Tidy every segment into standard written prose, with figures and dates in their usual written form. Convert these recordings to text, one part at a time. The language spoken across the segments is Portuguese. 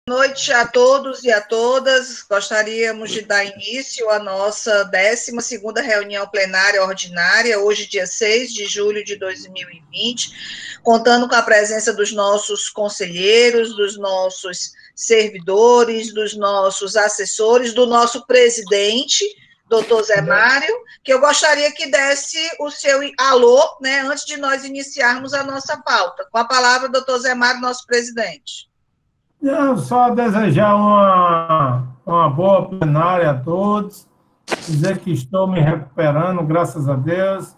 Boa noite a todos e a todas. Gostaríamos de dar início à nossa 12ª reunião plenária ordinária, hoje, dia 6 de julho de 2020, contando com a presença dos nossos conselheiros, dos nossos servidores, dos nossos assessores, do nosso presidente, doutor Zé Mário, que eu gostaria que desse o seu alô, né, antes de nós iniciarmos a nossa pauta. Com a palavra, doutor Zé Mário, nosso presidente. Eu só desejar uma boa plenária a todos, dizer que estou me recuperando, graças a Deus,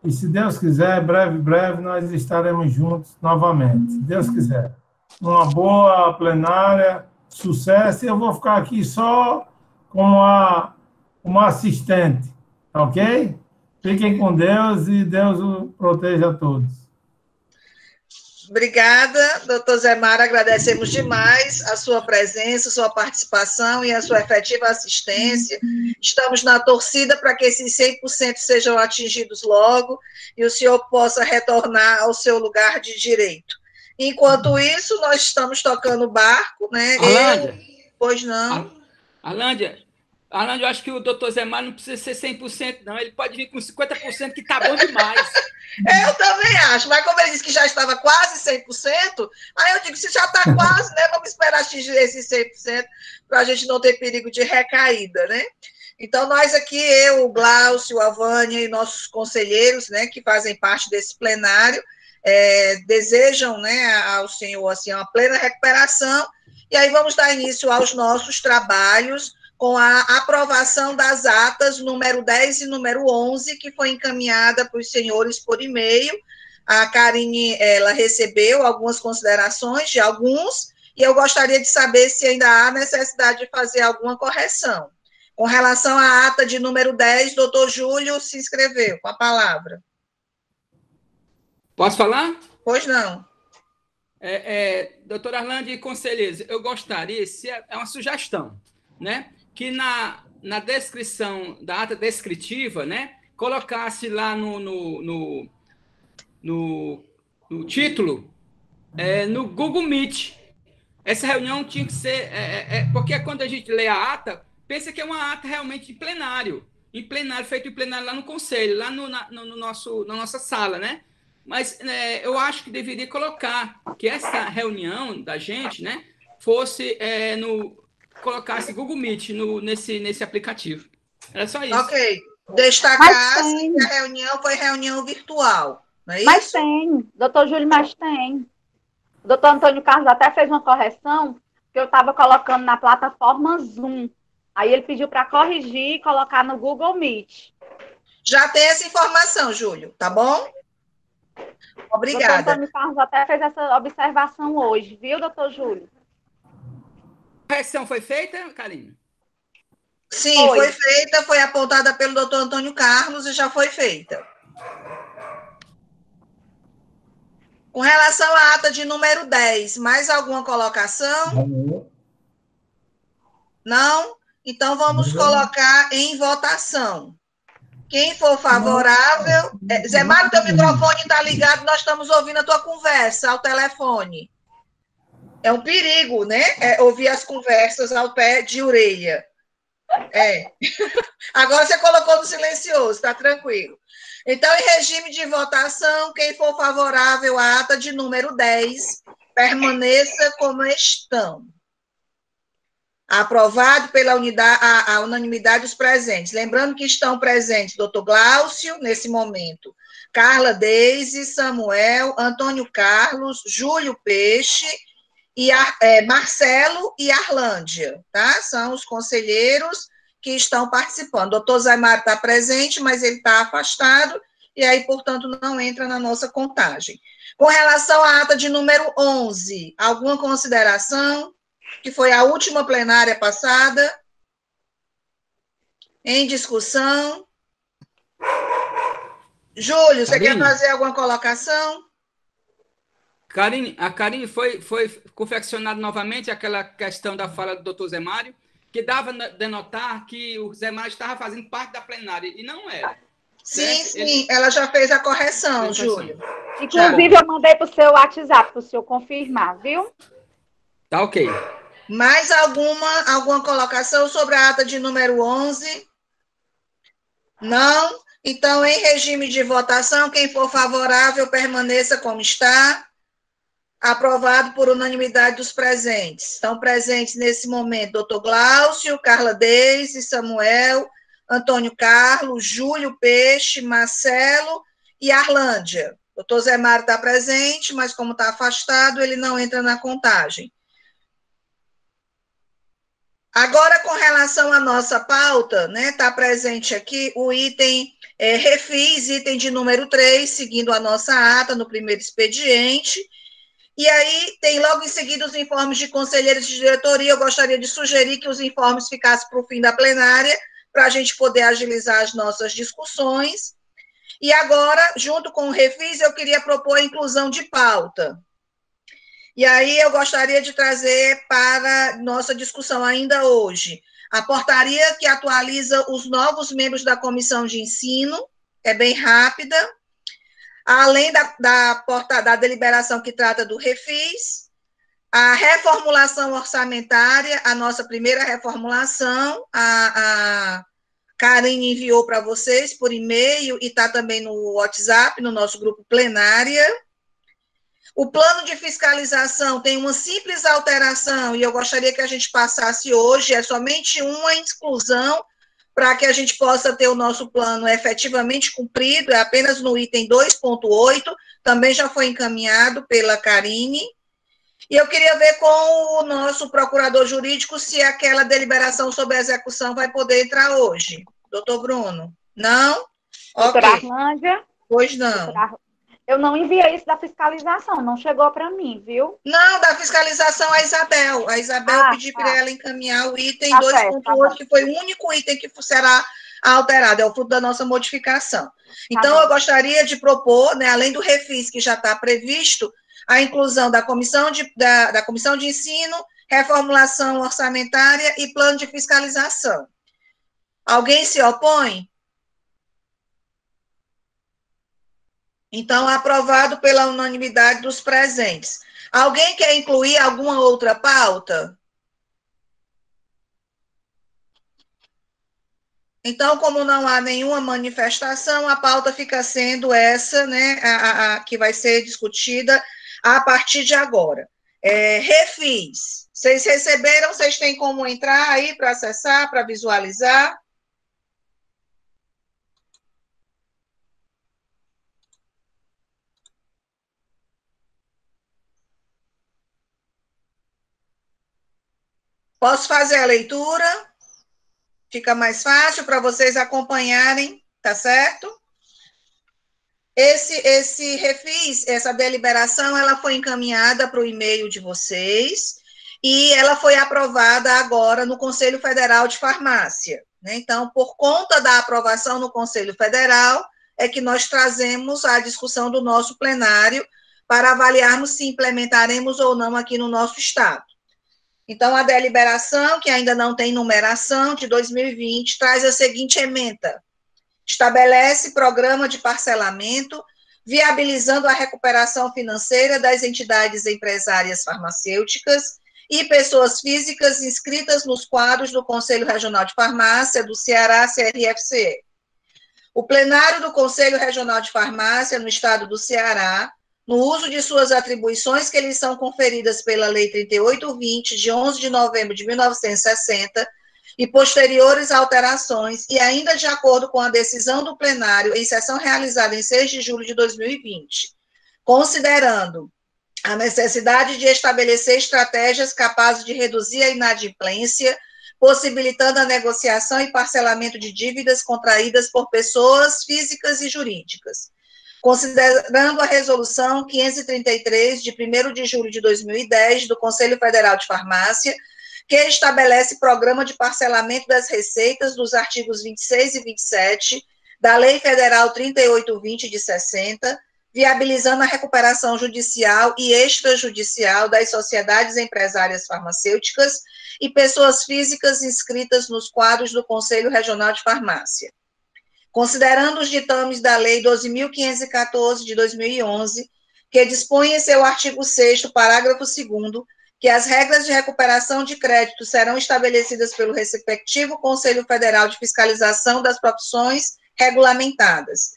e se Deus quiser, breve, nós estaremos juntos novamente, se Deus quiser. Uma boa plenária, sucesso, e eu vou ficar aqui só como uma assistente, ok? Fiquem com Deus e Deus o proteja a todos. Obrigada, doutor Zé Mário, agradecemos demais a sua presença, a sua participação e a sua efetiva assistência. Estamos na torcida para que esses 100% sejam atingidos logo e o senhor possa retornar ao seu lugar de direito. Enquanto isso, nós estamos tocando o barco, né? Arlândia. Pois não. Arlândia, eu acho que o doutor Zé Mário não precisa ser 100%, não. Ele pode vir com 50%, que tá bom demais. Eu também acho, mas como ele disse que já estava quase 100%, aí eu digo, se já está quase, né, vamos esperar atingir esses 100% para a gente não ter perigo de recaída, né? Então, nós aqui, eu, o Glaucio, a Vânia e nossos conselheiros, né, que fazem parte desse plenário, desejam, né, ao senhor, assim, uma plena recuperação, e aí vamos dar início aos nossos trabalhos, com a aprovação das atas número 10 e número 11, que foi encaminhada para os senhores por e-mail. A Karine, ela recebeu algumas considerações de alguns, e eu gostaria de saber se ainda há necessidade de fazer alguma correção. Com relação à ata de número 10, doutor Júlio se inscreveu, com a palavra. Posso falar? Pois não. Doutora Arlândia e conselheiros, eu gostaria, se é uma sugestão, né? Que na descrição da ata descritiva, né, colocasse lá no título, no Google Meet. Essa reunião tinha que ser... porque quando a gente lê a ata, pensa que é uma ata realmente em plenário, feito em plenário lá no conselho, lá na nossa sala, né? Mas eu acho que deveria colocar que essa reunião da gente, né, fosse colocasse Google Meet nesse aplicativo. Era só isso. Ok. Destacar que a reunião foi reunião virtual, não é isso? Mas tem, doutor Júlio, mas tem. O doutor Antônio Carlos até fez uma correção, que eu estava colocando na plataforma Zoom. Aí ele pediu para corrigir e colocar no Google Meet. Já tem essa informação, Júlio, tá bom? Obrigada. O doutor Antônio Carlos até fez essa observação hoje, viu, doutor Júlio? A correção foi feita, Karine? Sim, foi feita, foi apontada pelo doutor Antônio Carlos e já foi feita. Com relação à ata de número 10, mais alguma colocação? Não? Então, vamos colocar em votação. Quem for favorável... Zé Mário, teu microfone está ligado, nós estamos ouvindo a tua conversa ao telefone. É um perigo, né? Ouvir as conversas ao pé de orelha. Agora você colocou no silencioso, está tranquilo. Então, em regime de votação, quem for favorável à ata de número 10, permaneça como estão. Aprovado pela a unanimidade dos presentes. Lembrando que estão presentes doutor Glaucio, nesse momento, Carla Deise, Samuel, Antônio Carlos, Júlio Peixe, e Marcelo e Arlândia, tá? São os conselheiros que estão participando. O doutor Zé Mário está presente, mas ele está afastado, e aí, portanto, não entra na nossa contagem. Com relação à ata de número 11, alguma consideração? Que foi a última plenária passada? Em discussão? Júlio, você quer fazer alguma colocação? A Karine foi confeccionada novamente aquela questão da fala do doutor Zé Mário, que dava a denotar que o Zé Mário estava fazendo parte da plenária, e não era. Sim, ela já fez a correção, Júlio. Inclusive, eu mandei para o seu WhatsApp, para o senhor confirmar, viu? Tá ok. Mais alguma colocação sobre a ata de número 11? Não? Então, em regime de votação, quem for favorável, permaneça como está. Aprovado por unanimidade dos presentes. Estão presentes nesse momento doutor Glaucio, Carla Deise, Samuel, Antônio Carlos, Júlio Peixe, Marcelo e Arlândia. Doutor Zé Mário está presente, mas como está afastado, ele não entra na contagem. Agora, com relação à nossa pauta, né, está presente aqui o item refis, item de número 3, seguindo a nossa ata no primeiro expediente. E aí, tem logo em seguida os informes de conselheiros de diretoria. Eu gostaria de sugerir que os informes ficassem para o fim da plenária, para a gente poder agilizar as nossas discussões. E agora, junto com o refis, eu queria propor a inclusão de pauta. E aí, eu gostaria de trazer para nossa discussão ainda hoje a portaria que atualiza os novos membros da comissão de ensino, é bem rápida. Além da deliberação que trata do refis, a reformulação orçamentária, a nossa primeira reformulação, a Karine enviou para vocês por e-mail e está também no WhatsApp, no nosso grupo plenária. O plano de fiscalização tem uma simples alteração, e eu gostaria que a gente passasse hoje, é somente uma exclusão, para que a gente possa ter o nosso plano efetivamente cumprido, é apenas no item 2.8, também já foi encaminhado pela Karine, e eu queria ver com o nosso procurador jurídico se aquela deliberação sobre a execução vai poder entrar hoje. Doutor Bruno? Não? Doutora Ok. Arlândia? Pois não. Eu não enviei isso da fiscalização, não chegou para mim, viu? Não, da fiscalização a Isabel. A Isabel pediu para ela encaminhar o item 2.8, que foi o único item que será alterado, é o fruto da nossa modificação. Então, eu gostaria de propor, né, além do refis que já está previsto, a inclusão da comissão de ensino, reformulação orçamentária e plano de fiscalização. Alguém se opõe? Então, aprovado pela unanimidade dos presentes. Alguém quer incluir alguma outra pauta? Então, como não há nenhuma manifestação, a pauta fica sendo essa, né, que vai ser discutida a partir de agora. Refis. Vocês receberam? Vocês têm como entrar aí para acessar, para visualizar? Posso fazer a leitura? Fica mais fácil para vocês acompanharem, tá certo? Esse refis, essa deliberação, ela foi encaminhada para o e-mail de vocês e ela foi aprovada agora no Conselho Federal de Farmácia, né? Então, por conta da aprovação no Conselho Federal, é que nós trazemos a discussão do nosso plenário para avaliarmos se implementaremos ou não aqui no nosso estado. Então, a deliberação, que ainda não tem numeração, de 2020, traz a seguinte ementa: estabelece programa de parcelamento, viabilizando a recuperação financeira das entidades empresárias farmacêuticas e pessoas físicas inscritas nos quadros do Conselho Regional de Farmácia do Ceará, CRFCE. O plenário do Conselho Regional de Farmácia, no estado do Ceará, no uso de suas atribuições que lhes são conferidas pela Lei 3820, de 11 de novembro de 1960, e posteriores alterações, e ainda de acordo com a decisão do plenário em sessão realizada em 6 de julho de 2020, considerando a necessidade de estabelecer estratégias capazes de reduzir a inadimplência, possibilitando a negociação e parcelamento de dívidas contraídas por pessoas físicas e jurídicas. Considerando a resolução 533, de 1º de julho de 2010, do Conselho Federal de Farmácia, que estabelece programa de parcelamento das receitas dos artigos 26 e 27 da Lei Federal 3820 de 60, viabilizando a recuperação judicial e extrajudicial das sociedades empresárias farmacêuticas e pessoas físicas inscritas nos quadros do Conselho Regional de Farmácia. Considerando os ditames da Lei 12.514, de 2011, que dispõe em seu artigo 6º, parágrafo 2º, que as regras de recuperação de crédito serão estabelecidas pelo respectivo Conselho Federal de Fiscalização das Profissões Regulamentadas,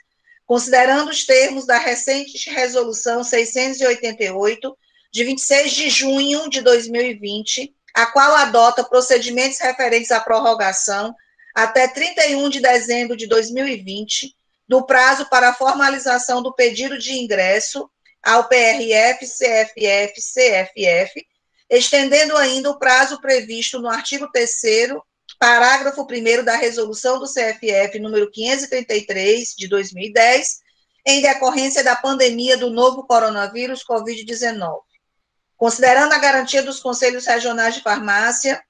considerando os termos da recente Resolução 688, de 26 de junho de 2020, a qual adota procedimentos referentes à prorrogação até 31 de dezembro de 2020 do prazo para a formalização do pedido de ingresso ao PRF, CFF, CFF, estendendo ainda o prazo previsto no artigo 3º, parágrafo 1º da Resolução do CFF número 533, de 2010, em decorrência da pandemia do novo coronavírus Covid-19. Considerando a garantia dos Conselhos Regionais de Farmácia,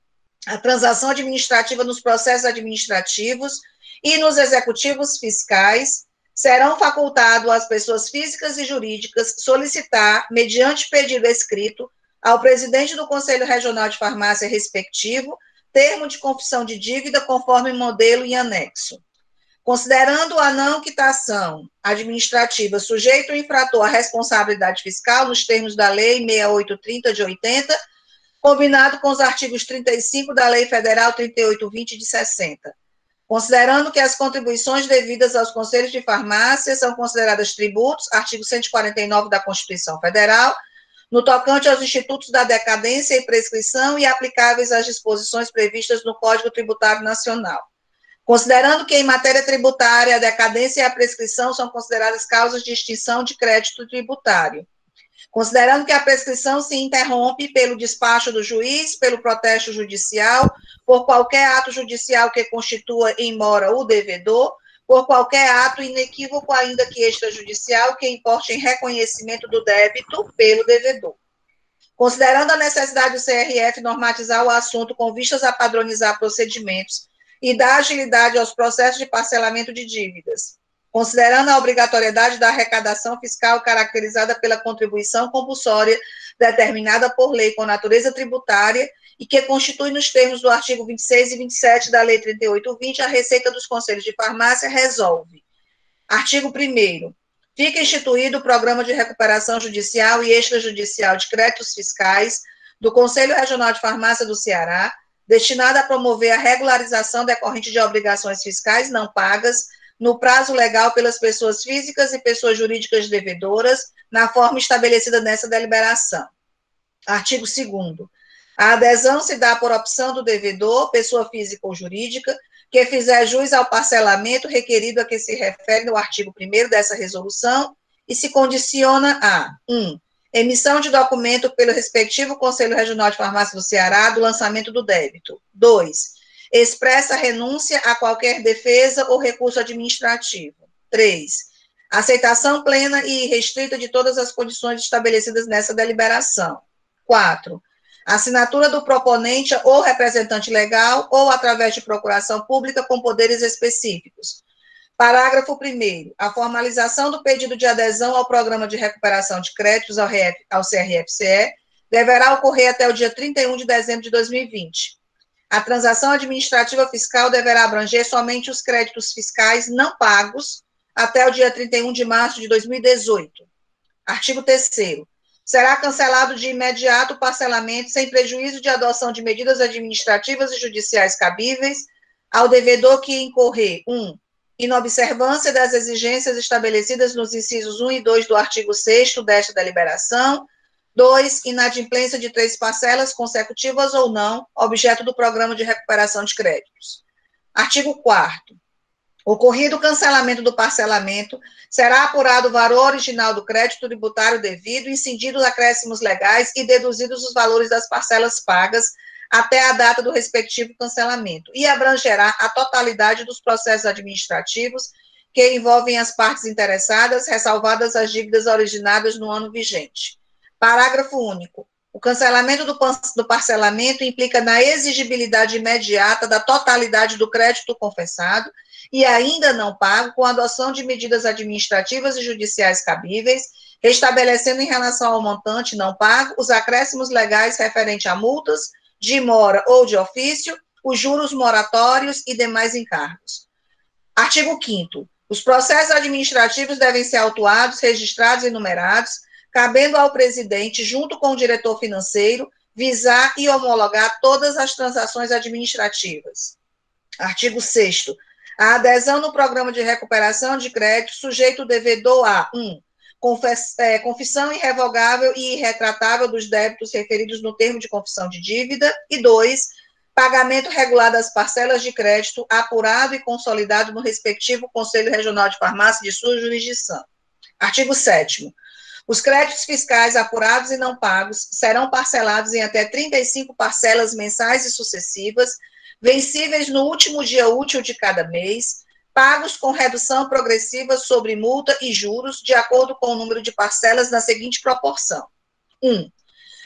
a transação administrativa nos processos administrativos e nos executivos fiscais, serão facultados às pessoas físicas e jurídicas solicitar, mediante pedido escrito, ao presidente do Conselho Regional de Farmácia respectivo, termo de confissão de dívida conforme modelo em anexo. Considerando a não quitação administrativa sujeito o infrator à responsabilidade fiscal nos termos da Lei 6830 de 80, combinado com os artigos 35 da Lei Federal 3820 de 60. Considerando que as contribuições devidas aos conselhos de farmácia são consideradas tributos, artigo 149 da Constituição Federal, no tocante aos institutos da decadência e prescrição e aplicáveis às disposições previstas no Código Tributário Nacional. Considerando que, em matéria tributária, a decadência e a prescrição são consideradas causas de extinção de crédito tributário. Considerando que a prescrição se interrompe pelo despacho do juiz, pelo protesto judicial, por qualquer ato judicial que constitua em mora o devedor, por qualquer ato inequívoco, ainda que extrajudicial, que importe em reconhecimento do débito pelo devedor. Considerando a necessidade do CRF normatizar o assunto com vistas a padronizar procedimentos e dar agilidade aos processos de parcelamento de dívidas, considerando a obrigatoriedade da arrecadação fiscal caracterizada pela contribuição compulsória determinada por lei com natureza tributária e que constitui nos termos do artigo 26 e 27 da Lei 3820, a Receita dos Conselhos de Farmácia resolve. Artigo 1º. Fica instituído o Programa de Recuperação Judicial e Extrajudicial de Créditos Fiscais do Conselho Regional de Farmácia do Ceará, destinado a promover a regularização decorrente de obrigações fiscais não pagas no prazo legal pelas pessoas físicas e pessoas jurídicas devedoras, na forma estabelecida nessa deliberação. Artigo 2º. A adesão se dá por opção do devedor, pessoa física ou jurídica, que fizer jus ao parcelamento requerido a que se refere no artigo 1º dessa resolução e se condiciona a 1. Emissão de documento pelo respectivo Conselho Regional de Farmácia do Ceará do lançamento do débito. 2. Expressa renúncia a qualquer defesa ou recurso administrativo. 3. Aceitação plena e irrestrita de todas as condições estabelecidas nessa deliberação. 4. Assinatura do proponente ou representante legal ou através de procuração pública com poderes específicos. Parágrafo 1º. A formalização do pedido de adesão ao Programa de Recuperação de Créditos ao CRF-CE deverá ocorrer até o dia 31 de dezembro de 2020. A transação administrativa fiscal deverá abranger somente os créditos fiscais não pagos até o dia 31 de março de 2018. Artigo 3º. Será cancelado de imediato o parcelamento sem prejuízo de adoção de medidas administrativas e judiciais cabíveis ao devedor que incorrer 1. Inobservância das exigências estabelecidas nos incisos 1 e 2 do artigo 6º desta deliberação. 2. Inadimplência de 3 parcelas consecutivas ou não, objeto do Programa de Recuperação de Créditos. Artigo 4º. Ocorrido o cancelamento do parcelamento, será apurado o valor original do crédito tributário devido, incididos acréscimos legais e deduzidos os valores das parcelas pagas até a data do respectivo cancelamento, e abrangerá a totalidade dos processos administrativos que envolvem as partes interessadas, ressalvadas as dívidas originadas no ano vigente. Parágrafo único. O cancelamento do parcelamento implica na exigibilidade imediata da totalidade do crédito confessado e ainda não pago, com a adoção de medidas administrativas e judiciais cabíveis, restabelecendo em relação ao montante não pago os acréscimos legais referentes a multas, de mora ou de ofício, os juros moratórios e demais encargos. Artigo 5º. Os processos administrativos devem ser autuados, registrados e numerados, cabendo ao presidente, junto com o diretor financeiro, visar e homologar todas as transações administrativas. Artigo 6º. A adesão no programa de recuperação de crédito sujeita o devedor a 1. Confissão irrevogável e irretratável dos débitos referidos no termo de confissão de dívida, e 2. Pagamento regular das parcelas de crédito apurado e consolidado no respectivo Conselho Regional de Farmácia de sua jurisdição. Artigo 7º. Os créditos fiscais apurados e não pagos serão parcelados em até 35 parcelas mensais e sucessivas, vencíveis no último dia útil de cada mês, pagos com redução progressiva sobre multa e juros, de acordo com o número de parcelas na seguinte proporção. 1.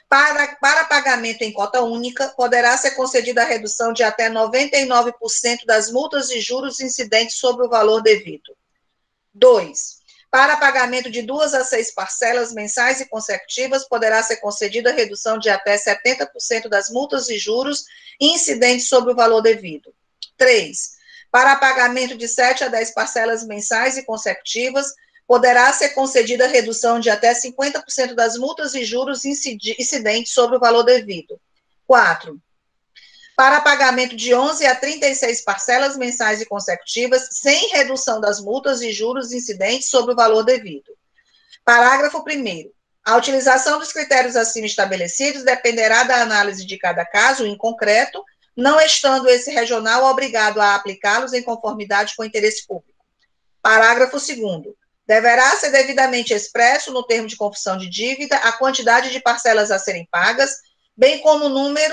Para pagamento em cota única, poderá ser concedida a redução de até 99% das multas e juros incidentes sobre o valor devido. 2. Para pagamento de 2 a 6 parcelas mensais e consecutivas, poderá ser concedida a redução de até 70% das multas e juros incidentes sobre o valor devido. 3. Para pagamento de 7 a 10 parcelas mensais e consecutivas, poderá ser concedida a redução de até 50% das multas e juros incidentes sobre o valor devido. 4. Para pagamento de 11 a 36 parcelas mensais e consecutivas, sem redução das multas e juros incidentes sobre o valor devido. Parágrafo 1º. A utilização dos critérios acima estabelecidos dependerá da análise de cada caso em concreto, não estando esse regional obrigado a aplicá-los em conformidade com o interesse público. Parágrafo 2º. Deverá ser devidamente expresso no termo de confissão de dívida a quantidade de parcelas a serem pagas, bem como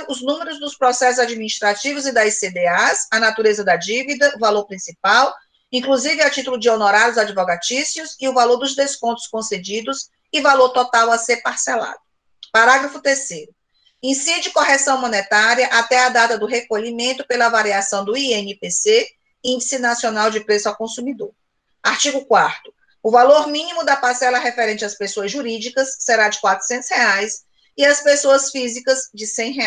os números dos processos administrativos e das CDAs, a natureza da dívida, o valor principal, inclusive a título de honorários advogatícios, e o valor dos descontos concedidos e valor total a ser parcelado. Parágrafo 3º. Incide correção monetária até a data do recolhimento pela variação do INPC, Índice Nacional de Preço ao Consumidor. Artigo 4º. O valor mínimo da parcela referente às pessoas jurídicas será de R$ 400 e às pessoas físicas de R$ 100.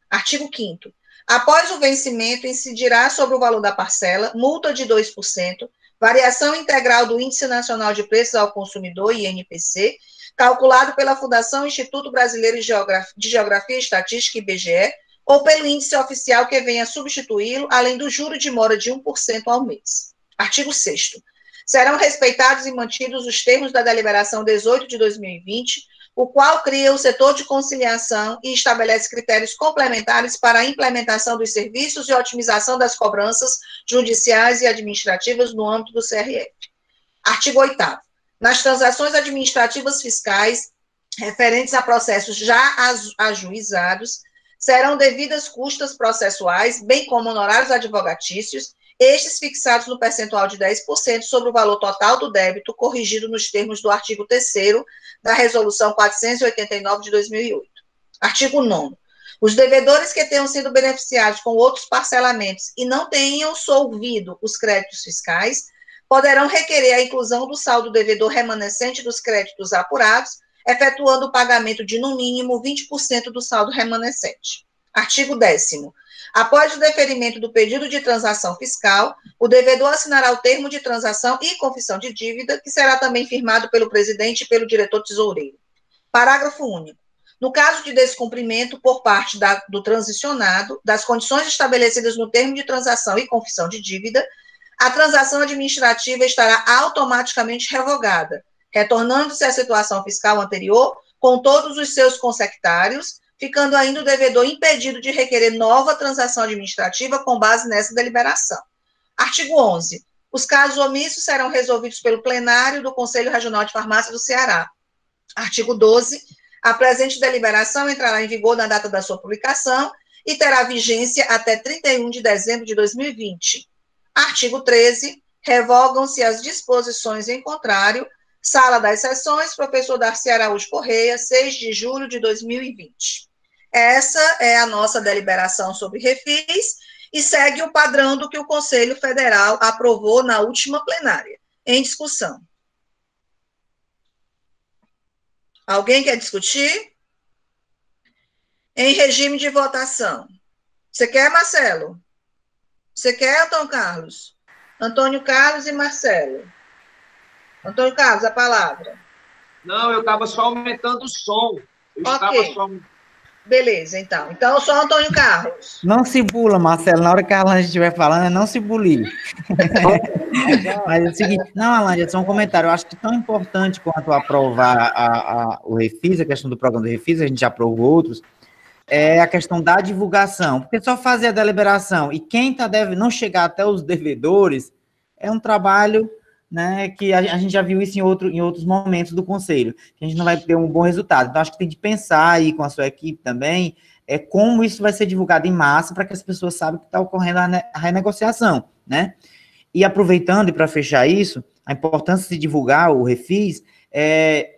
Artigo 5º. Após o vencimento, incidirá sobre o valor da parcela multa de 2%, variação integral do Índice Nacional de Preços ao Consumidor, INPC, calculado pela Fundação Instituto Brasileiro de Geografia e Estatística, IBGE, ou pelo índice oficial que venha substituí-lo, além do juro de mora de 1% ao mês. Artigo 6º. Serão respeitados e mantidos os termos da Deliberação 18 de 2020, o qual cria o setor de conciliação e estabelece critérios complementares para a implementação dos serviços e otimização das cobranças judiciais e administrativas no âmbito do CRF. Artigo 8º. Nas transações administrativas fiscais referentes a processos já ajuizados, serão devidas custas processuais, bem como honorários advogatícios, estes fixados no percentual de 10% sobre o valor total do débito, corrigido nos termos do artigo 3º da Resolução 489 de 2008. Artigo 9º. Os devedores que tenham sido beneficiados com outros parcelamentos e não tenham solvido os créditos fiscais, poderão requerer a inclusão do saldo devedor remanescente dos créditos apurados, efetuando o pagamento de, no mínimo, 20% do saldo remanescente. Artigo 10º. Após o deferimento do pedido de transação fiscal, o devedor assinará o termo de transação e confissão de dívida, que será também firmado pelo presidente e pelo diretor tesoureiro. Parágrafo único. No caso de descumprimento por parte do transicionado das condições estabelecidas no termo de transação e confissão de dívida, a transação administrativa estará automaticamente revogada, retornando-se à situação fiscal anterior com todos os seus consectários, ficando ainda o devedor impedido de requerer nova transação administrativa com base nessa deliberação. Artigo 11. Os casos omissos serão resolvidos pelo plenário do Conselho Regional de Farmácia do Ceará. Artigo 12. A presente deliberação entrará em vigor na data da sua publicação e terá vigência até 31 de dezembro de 2020. Artigo 13. Revogam-se as disposições em contrário. Sala das Sessões, professor Darcy Araújo Correia, 6 de julho de 2020. Essa é a nossa deliberação sobre refis e segue o padrão do que o Conselho Federal aprovou na última plenária. Em discussão. Alguém quer discutir? Em regime de votação. Você quer, Marcelo? Você quer, Antônio Carlos? Antônio Carlos e Marcelo. Antônio Carlos, a palavra. Não, eu estava só aumentando o som. Eu estava só... Beleza, então. Então, só Antônio Carlos. Não se bula, Marcelo, na hora que a Alândia estiver falando, é não se bulir. Mas é o seguinte, não, Alândia, só um comentário, eu acho que tão importante quanto aprovar o Refis, a questão do programa do Refis, a gente já aprovou outros, é a questão da divulgação, porque só fazer a deliberação e quem deve não chegar até os devedores é um trabalho, né, que a gente já viu isso em outros momentos do Conselho, que a gente não vai ter um bom resultado. Então, acho que tem de pensar aí com a sua equipe também, como isso vai ser divulgado em massa para que as pessoas saibam que está ocorrendo a renegociação, né? E aproveitando, e para fechar isso, a importância de divulgar o Refis,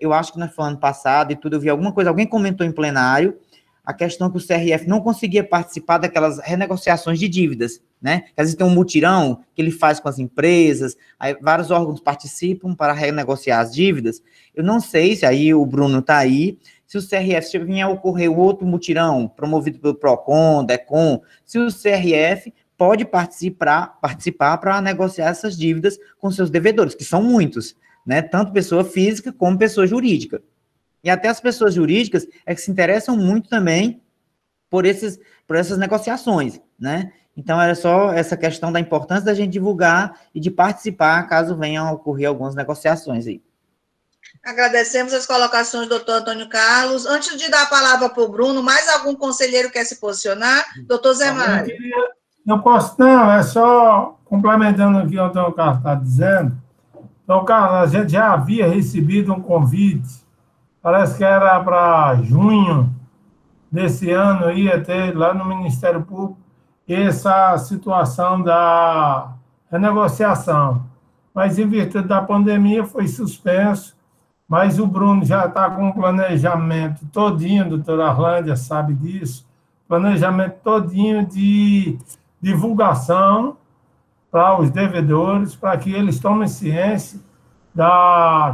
eu acho que nós falando passado e tudo, eu vi alguma coisa, alguém comentou em plenário, a questão que o CRF não conseguia participar daquelas renegociações de dívidas, né? Às vezes tem um mutirão que ele faz com as empresas, aí vários órgãos participam para renegociar as dívidas. Eu não sei se aí o Bruno está aí, se o CRF, se vier a ocorrer o outro mutirão promovido pelo PROCON, DECON, se o CRF pode participar para negociar essas dívidas com seus devedores, que são muitos, né? Tanto pessoa física como pessoa jurídica. E até as pessoas jurídicas que se interessam muito também por essas negociações, né? Então, era só essa questão da importância da gente divulgar e de participar, caso venham a ocorrer algumas negociações aí. Agradecemos as colocações do doutor Antônio Carlos. Antes de dar a palavra para o Bruno, mais algum conselheiro quer se posicionar? Doutor Zé Mário. Eu posso, não, é só complementando o que o Antônio Carlos está dizendo. Então, Carlos, a gente já havia recebido um convite, parece que era para junho desse ano, ia ter lá no Ministério Público essa situação da renegociação. Mas, em virtude da pandemia, foi suspenso. Mas o Bruno já está com um planejamento todinho, a doutora Arlândia sabe disso, planejamento todinho de divulgação para os devedores, para que eles tomem ciência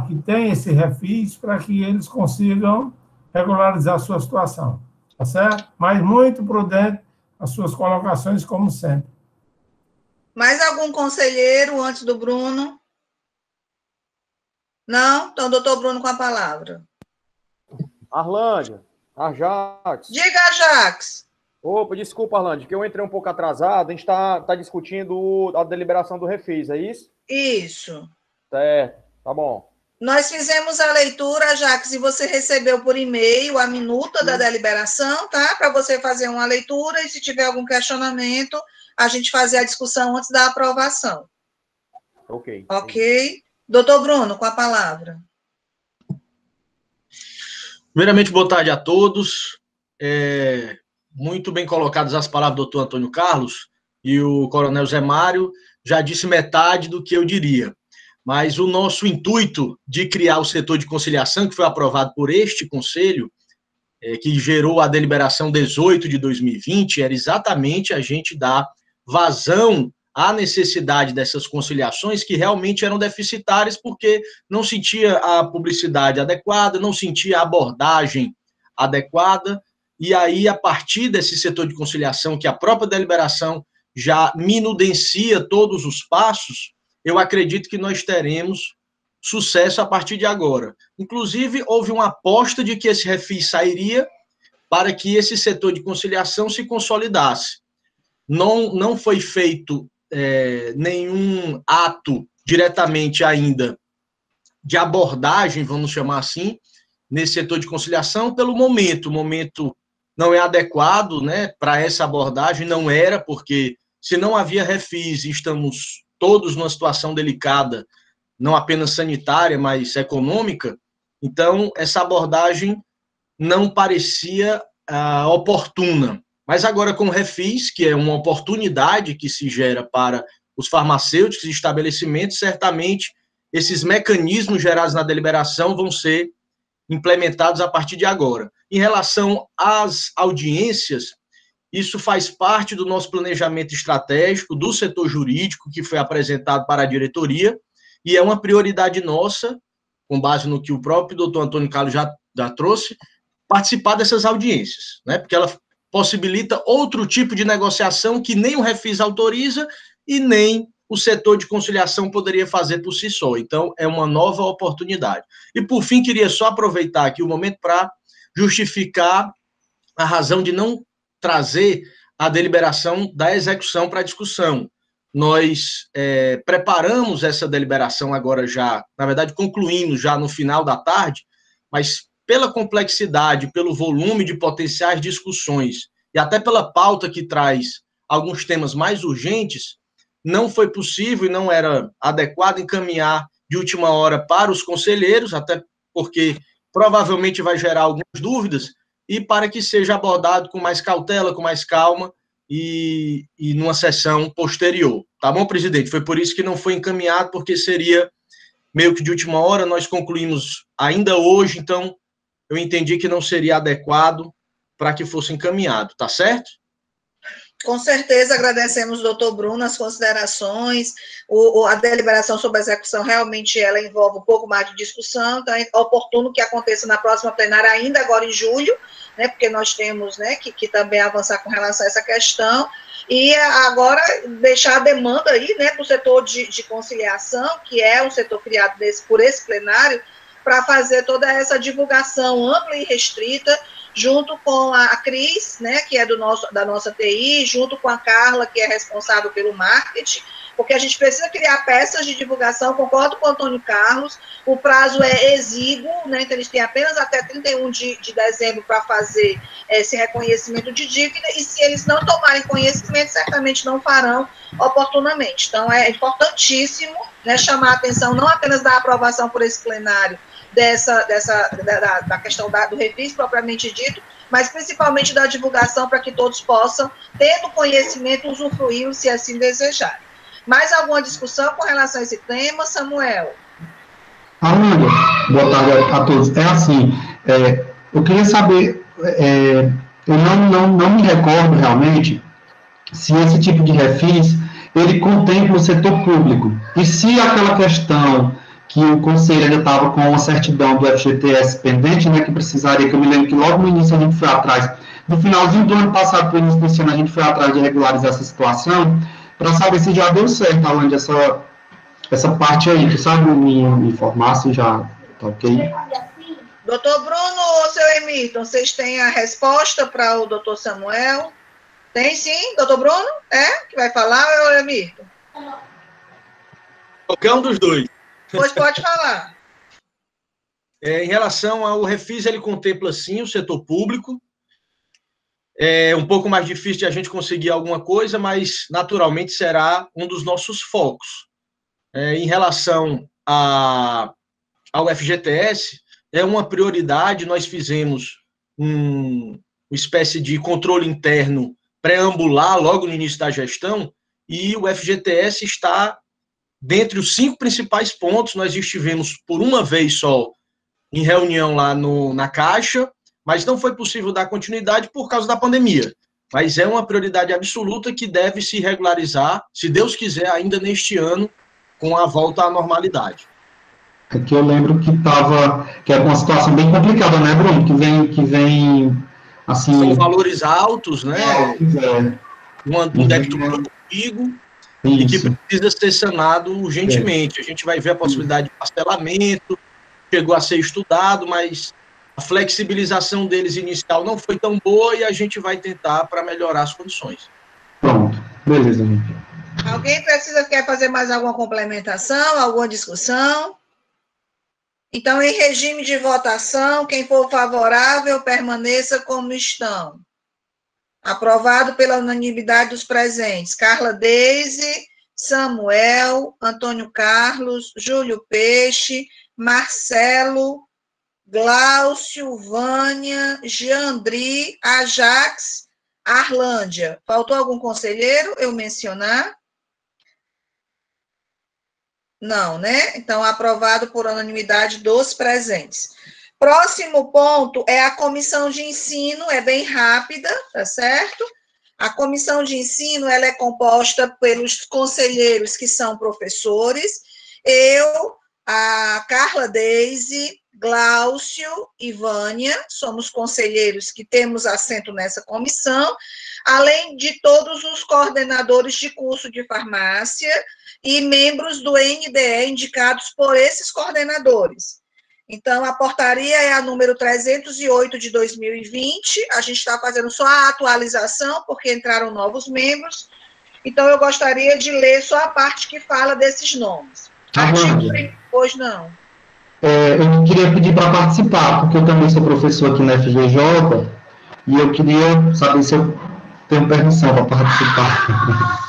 que tem esse refis, para que eles consigam regularizar a sua situação. Tá certo? Mas muito prudente as suas colocações, como sempre. Mais algum conselheiro antes do Bruno? Não? Então, doutor Bruno com a palavra. Arlândia, Ajax. Diga, Ajax. Opa, desculpa, Arlândia, que eu entrei um pouco atrasado. A gente está discutindo a deliberação do Refis, é isso? Isso. Certo, tá bom. Nós fizemos a leitura, Ajax, e você recebeu por e-mail a minuta da deliberação, tá? Para você fazer uma leitura e, se tiver algum questionamento, a gente fazer a discussão antes da aprovação. Ok. Ok? Doutor Bruno, com a palavra. Primeiramente, boa tarde a todos. Muito bem colocadas as palavras do doutor Antônio Carlos, e o coronel Zé Mário já disse metade do que eu diria. Mas o nosso intuito de criar o setor de conciliação, que foi aprovado por este Conselho, que gerou a deliberação 18 de 2020, era exatamente a gente dar vazão à necessidade dessas conciliações que realmente eram deficitárias, porque não sentia a publicidade adequada, não sentia a abordagem adequada, e aí, a partir desse setor de conciliação, que a própria deliberação já minudencia todos os passos, eu acredito que nós teremos sucesso a partir de agora. Inclusive, houve uma aposta de que esse refis sairia para que esse setor de conciliação se consolidasse. Não foi feito nenhum ato diretamente ainda de abordagem, vamos chamar assim, nesse setor de conciliação, pelo momento. O momento não é adequado, né, para essa abordagem, não era, porque se não havia refis, estamos todos numa situação delicada, não apenas sanitária, mas econômica, então essa abordagem não parecia oportuna. Mas agora com o refis, que é uma oportunidade que se gera para os farmacêuticos e estabelecimentos, certamente esses mecanismos gerados na deliberação vão ser implementados a partir de agora. Em relação às audiências, isso faz parte do nosso planejamento estratégico do setor jurídico, que foi apresentado para a diretoria, e é uma prioridade nossa, com base no que o próprio doutor Antônio Carlos já trouxe, participar dessas audiências, né? Porque ela possibilita outro tipo de negociação que nem o refis autoriza e nem o setor de conciliação poderia fazer por si só. Então, é uma nova oportunidade. E, por fim, queria só aproveitar aqui o momento para justificar a razão de não trazer a deliberação da execução para discussão. Nós preparamos essa deliberação agora já, na verdade, concluímos já no final da tarde, mas pela complexidade, pelo volume de potenciais discussões e até pela pauta que traz alguns temas mais urgentes, não foi possível e não era adequado encaminhar de última hora para os conselheiros, até porque provavelmente vai gerar algumas dúvidas, e para que seja abordado com mais cautela, com mais calma, e numa sessão posterior. Tá bom, presidente? Foi por isso que não foi encaminhado, porque seria meio que de última hora, nós concluímos ainda hoje, então eu entendi que não seria adequado para que fosse encaminhado, tá certo? Com certeza, agradecemos, doutor Bruno, as considerações, a deliberação sobre a execução, realmente ela envolve um pouco mais de discussão, então é oportuno que aconteça na próxima plenária, ainda agora em julho, né, porque nós temos, né, que também avançar com relação a essa questão, e agora deixar a demanda aí, né, para o setor de conciliação, que é um setor criado por esse plenário, para fazer toda essa divulgação ampla e restrita, junto com a Cris, né, que é da nossa TI, junto com a Carla, que é responsável pelo marketing, porque a gente precisa criar peças de divulgação, concordo com o Antônio Carlos, o prazo é exíguo, né, então eles têm apenas até 31 de dezembro para fazer esse reconhecimento de dívida, e se eles não tomarem conhecimento, certamente não farão oportunamente. Então, é importantíssimo, né, chamar a atenção não apenas da aprovação por esse plenário, da questão do refis propriamente dito, mas principalmente da divulgação para que todos possam, tendo conhecimento, usufruir, se assim desejarem. Mais alguma discussão com relação a esse tema, Samuel? Amanda, boa tarde a todos. É assim, eu queria saber, eu não me recordo realmente se esse tipo de refis, ele contempla o setor público, e se aquela questão que o conselho ainda estava com uma certidão do FGTS pendente, né, que precisaria, que eu me lembro que logo no início a gente foi atrás, no finalzinho do ano passado, para o início desse ano, a gente foi atrás de regularizar essa situação, para saber se já deu certo, além essa parte aí, que sabe me informar se já está ok. Doutor Bruno ou seu Emilton, vocês têm a resposta para o doutor Samuel? Tem sim, doutor Bruno? Que vai falar ou é o Emilton? Qualquer um dos dois. Pois pode falar. Em relação ao refis, ele contempla, sim, o setor público. É um pouco mais difícil de a gente conseguir alguma coisa, mas, naturalmente, será um dos nossos focos. Em relação ao FGTS, é uma prioridade, nós fizemos uma espécie de controle interno preambular logo no início da gestão, e o FGTS está dentre os 5 principais pontos. Nós estivemos por uma vez só em reunião lá na Caixa, mas não foi possível dar continuidade por causa da pandemia. Mas é uma prioridade absoluta que deve se regularizar, se Deus quiser, ainda neste ano, com a volta à normalidade. Aqui eu lembro que era uma situação bem complicada, né, Bruno? Que vem assim... São valores altos, né? Um débito muito antigo, e que precisa ser sanado urgentemente. A gente vai ver a possibilidade de parcelamento, chegou a ser estudado, mas a flexibilização deles inicial não foi tão boa e a gente vai tentar para melhorar as condições. Pronto, beleza, gente. Alguém quer fazer mais alguma complementação, alguma discussão? Então, em regime de votação, quem for favorável, permaneça como estão. Aprovado pela unanimidade dos presentes. Carla Deise, Samuel, Antônio Carlos, Júlio Peixe, Marcelo, Glaucio, Vânia, Jeandri, Ajax, Arlândia. Faltou algum conselheiro eu mencionar? Não, né? Então, aprovado por unanimidade dos presentes. Próximo ponto é a comissão de ensino, é bem rápida, tá certo? A comissão de ensino, ela é composta pelos conselheiros que são professores, eu, a Carla Deise, Glaucio e Vânia, somos conselheiros que temos assento nessa comissão, além de todos os coordenadores de curso de farmácia e membros do NDE indicados por esses coordenadores. Então, a portaria é a número 308 de 2020, a gente está fazendo só a atualização, porque entraram novos membros, então eu gostaria de ler só a parte que fala desses nomes. Pois não. Eu queria pedir para participar, porque eu também sou professor aqui na FGJ, e eu queria saber se eu tenho permissão para participar.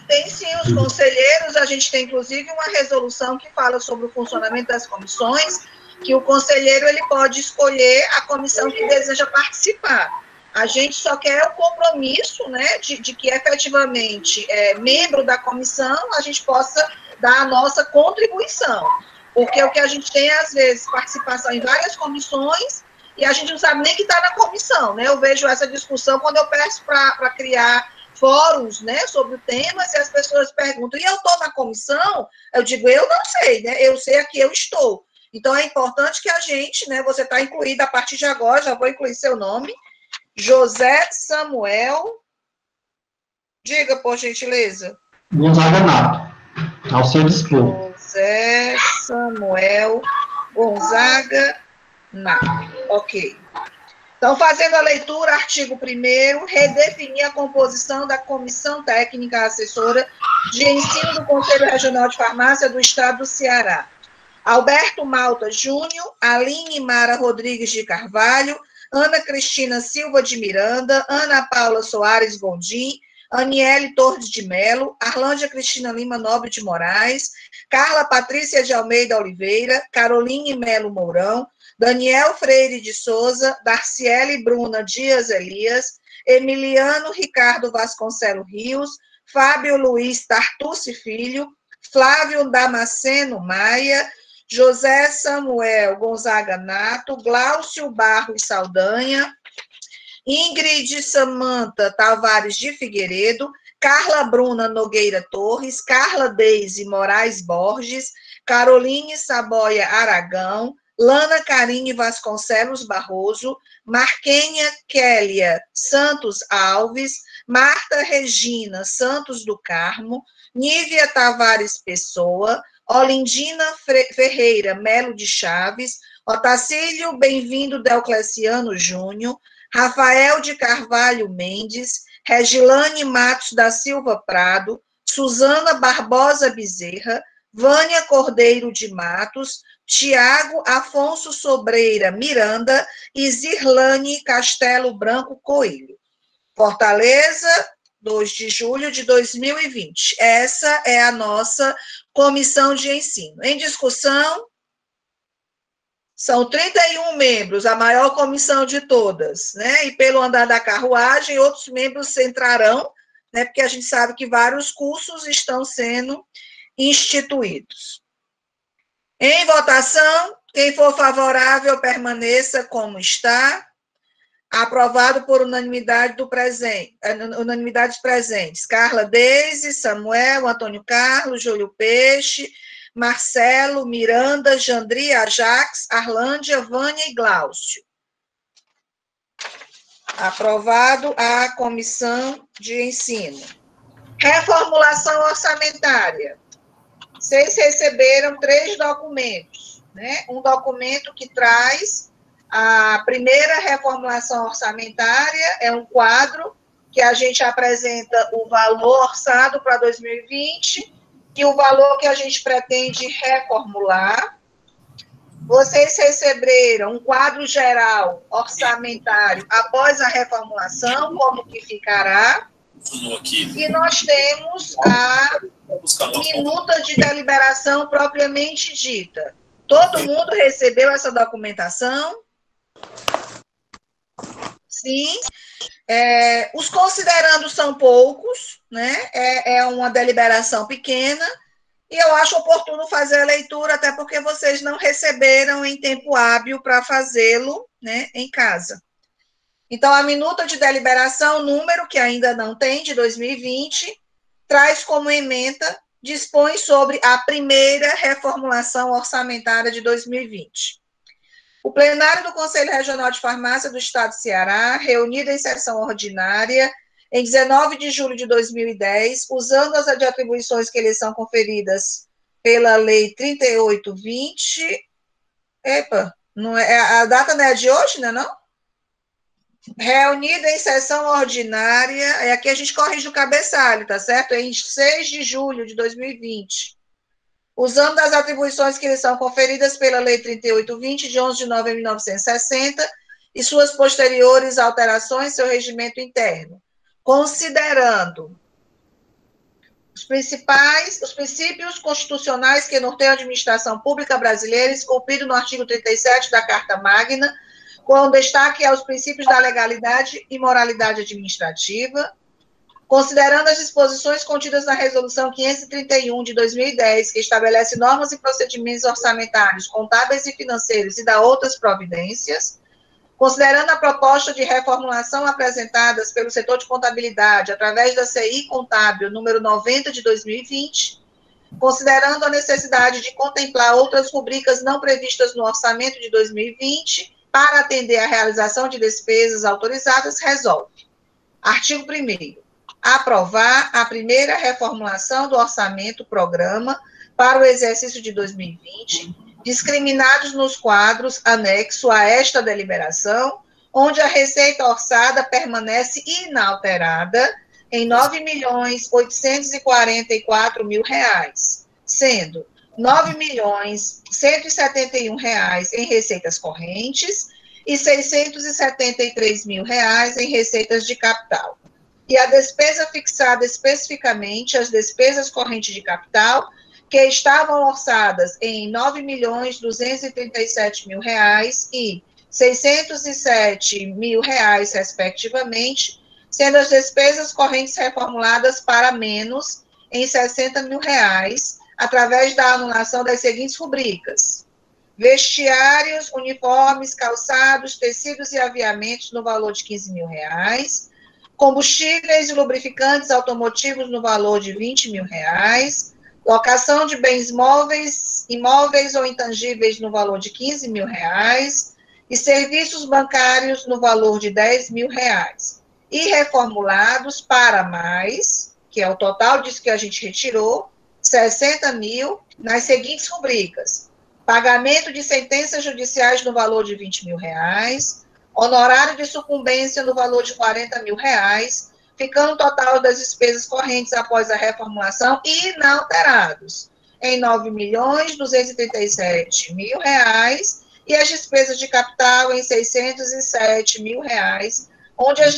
Tem sim os conselheiros, a gente tem inclusive uma resolução que fala sobre o funcionamento das comissões, que o conselheiro ele pode escolher a comissão que deseja participar. A gente só quer o compromisso, né, de que efetivamente, membro da comissão, a gente possa dar a nossa contribuição, porque o que a gente tem, às vezes, participação em várias comissões, e a gente não sabe nem que está na comissão, né, eu vejo essa discussão quando eu peço para criar fóruns, né, sobre o tema, se as pessoas perguntam, e eu estou na comissão? Eu digo, eu não sei, né, eu sei a que eu estou. Então, é importante que a gente, né, você está incluído a partir de agora, já vou incluir seu nome, José Samuel, diga, por gentileza. Gonzaga Nato, ao seu dispor. José Samuel Gonzaga Nato, ok. Então, fazendo a leitura, artigo 1º, redefinir a composição da Comissão Técnica Assessora de Ensino do Conselho Regional de Farmácia do Estado do Ceará. Alberto Malta Júnior, Aline Mara Rodrigues de Carvalho, Ana Cristina Silva de Miranda, Ana Paula Soares Gondim, Aniele Torres de Melo, Arlândia Cristina Lima Nobre de Moraes, Carla Patrícia de Almeida Oliveira, Caroline Melo Mourão, Daniel Freire de Souza, Darciele Bruna Dias Elias, Emiliano Ricardo Vasconcelos Rios, Fábio Luiz Tartucci Filho, Flávio Damasceno Maia, José Samuel Gonzaga Nato, Glaucio Barros Saldanha, Ingrid Samanta Tavares de Figueiredo, Carla Bruna Nogueira Torres, Carla Deise Moraes Borges, Caroline Saboia Aragão, Lana Carine Vasconcelos Barroso, Marquênia Kélia Santos Alves, Marta Regina Santos do Carmo, Nívia Tavares Pessoa, Olindina Ferreira Melo de Chaves, Otacílio Bem-vindo Deocleciano Júnior, Rafael de Carvalho Mendes, Regilane Matos da Silva Prado, Suzana Barbosa Bezerra, Vânia Cordeiro de Matos, Tiago Afonso Sobreira Miranda e Zirlane Castelo Branco Coelho. Fortaleza, 2 de julho de 2020. Essa é a nossa comissão de ensino. Em discussão, são 31 membros, a maior comissão de todas, né? E pelo andar da carruagem, outros membros entrarão, né? Porque a gente sabe que vários cursos estão sendo instituídos. Em votação, quem for favorável, permaneça como está. Aprovado por unanimidade unanimidade presentes. Carla Deise, Samuel, Antônio Carlos, Júlio Peixe, Marcelo, Miranda, Jandri, Ajax, Arlândia, Vânia e Glaucio. Aprovado a comissão de ensino. Reformulação orçamentária. Vocês receberam 3 documentos, né? Um documento que traz a primeira reformulação orçamentária, é um quadro que a gente apresenta o valor orçado para 2020 e o valor que a gente pretende reformular. Vocês receberam um quadro geral orçamentário após a reformulação, como que ficará. E nós temos a minuta de deliberação propriamente dita. Todo mundo recebeu essa documentação? Sim. Os considerandos são poucos, né? É uma deliberação pequena, e eu acho oportuno fazer a leitura, até porque vocês não receberam em tempo hábil para fazê-lo, né, em casa. Então, a minuta de deliberação, número que ainda não tem, de 2020, traz como ementa, dispõe sobre a primeira reformulação orçamentária de 2020. O plenário do Conselho Regional de Farmácia do Estado do Ceará, reunido em sessão ordinária, em 19 de julho de 2010, usando as atribuições que lhes são conferidas pela Lei 3820, Epa, não é, a data não é de hoje, né, não? Reunida em sessão ordinária, aqui a gente corrige o cabeçalho, tá certo? Em 6 de julho de 2020. Usando das atribuições que lhe são conferidas pela Lei 3820, de 11 de novembro de 1960, e suas posteriores alterações em seu regimento interno, considerando os princípios constitucionais que norteiam a administração pública brasileira, esculpido no artigo 37 da Carta Magna, com destaque aos princípios da legalidade e moralidade administrativa, considerando as disposições contidas na Resolução 531 de 2010, que estabelece normas e procedimentos orçamentários, contábeis e financeiros e da outras providências, considerando a proposta de reformulação apresentadas pelo setor de contabilidade através da CI Contábil número 90 de 2020, considerando a necessidade de contemplar outras rubricas não previstas no orçamento de 2020 para atender à realização de despesas autorizadas, resolve. Artigo 1º. Aprovar a primeira reformulação do orçamento-programa para o exercício de 2020, discriminados nos quadros anexo a esta deliberação, onde a receita orçada permanece inalterada em R$ 9.844.000, sendo R$ 9.171.000 em receitas correntes e R$ 673.000 em receitas de capital. E a despesa fixada especificamente, as despesas correntes de capital, que estavam orçadas em R$ 9.237.000 e R$ 607.000, respectivamente, sendo as despesas correntes reformuladas para menos em R$ 60.000, através da anulação das seguintes rubricas: vestiários, uniformes, calçados, tecidos e aviamentos no valor de R$ 15.000, combustíveis e lubrificantes automotivos no valor de R$ 20.000, locação de bens móveis, imóveis ou intangíveis no valor de R$ 15.000 e serviços bancários no valor de R$ 10.000, e reformulados para mais, que é o total disso que a gente retirou, 60.000, nas seguintes rubricas: pagamento de sentenças judiciais no valor de R$ 20.000, honorário de sucumbência no valor de R$ 40.000, ficando o total das despesas correntes após a reformulação inalterados em R$ 9.237.000 e as despesas de capital em R$ 607.000, onde a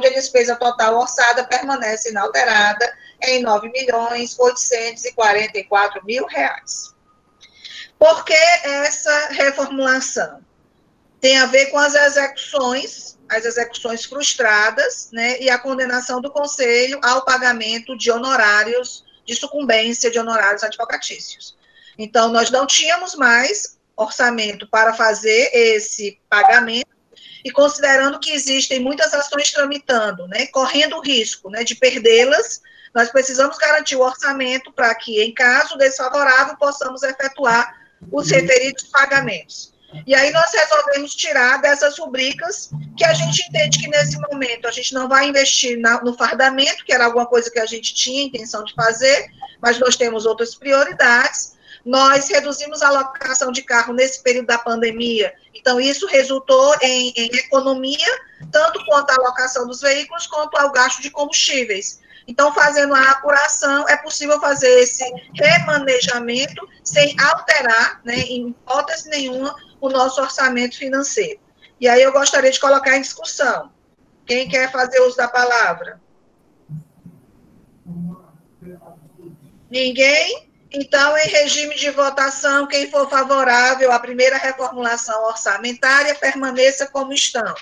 despesa total orçada permanece inalterada em R$ 9.844.000. Por que essa reformulação? Tem a ver com as execuções frustradas, né, e a condenação do Conselho ao pagamento de honorários, de sucumbência de honorários advocatícios. Então, nós não tínhamos mais orçamento para fazer esse pagamento, e considerando que existem muitas ações tramitando, né, correndo o risco, né, de perdê-las, nós precisamos garantir o orçamento para que, em caso desfavorável, possamos efetuar os referidos pagamentos. E aí nós resolvemos tirar dessas rubricas que a gente entende que, nesse momento, a gente não vai investir no fardamento, que era alguma coisa que a gente tinha intenção de fazer, mas nós temos outras prioridades. Nós reduzimos a alocação de carro nesse período da pandemia, então isso resultou em economia, tanto quanto a alocação dos veículos, quanto ao gasto de combustíveis. Então, fazendo a apuração, é possível fazer esse remanejamento sem alterar, né, em hipótese nenhuma, o nosso orçamento financeiro. E aí eu gostaria de colocar em discussão. Quem quer fazer uso da palavra? Ninguém? Então, em regime de votação, quem for favorável à primeira reformulação orçamentária, permaneça como estão.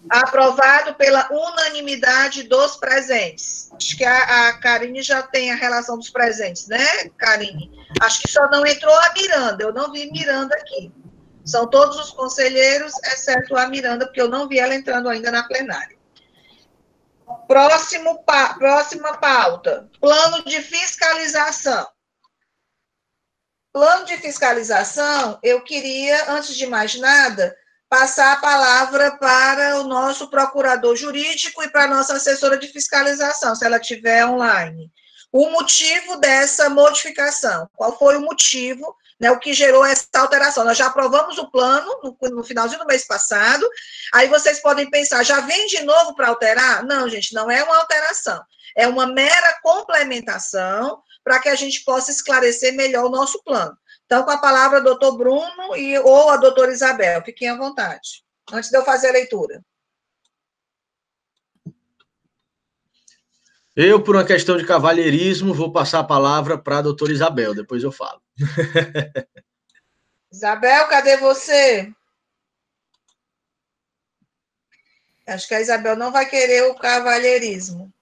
Aprovado pela unanimidade dos presentes. Acho que a Karine já tem a relação dos presentes, né, Karine? Acho que só não entrou a Miranda, eu não vi Miranda aqui. São todos os conselheiros, exceto a Miranda, porque eu não vi ela entrando ainda na plenária. Próxima pauta. Plano de fiscalização. Plano de fiscalização, eu queria, antes de mais nada, passar a palavra para o nosso procurador jurídico e para a nossa assessora de fiscalização, se ela estiver online. o motivo dessa modificação. Qual foi o motivo, né, o que gerou essa alteração? Nós já aprovamos o plano no finalzinho do mês passado, aí vocês podem pensar, já vem de novo para alterar? Não, gente, não é uma alteração, é uma mera complementação para que a gente possa esclarecer melhor o nosso plano. Então, com a palavra, doutor Bruno ou a doutora Isabel, fiquem à vontade, antes de eu fazer a leitura. Eu, por uma questão de cavalheirismo, vou passar a palavra para a doutora Isabel, depois eu falo. Isabel, cadê você? Acho que a Isabel não vai querer o cavalheirismo.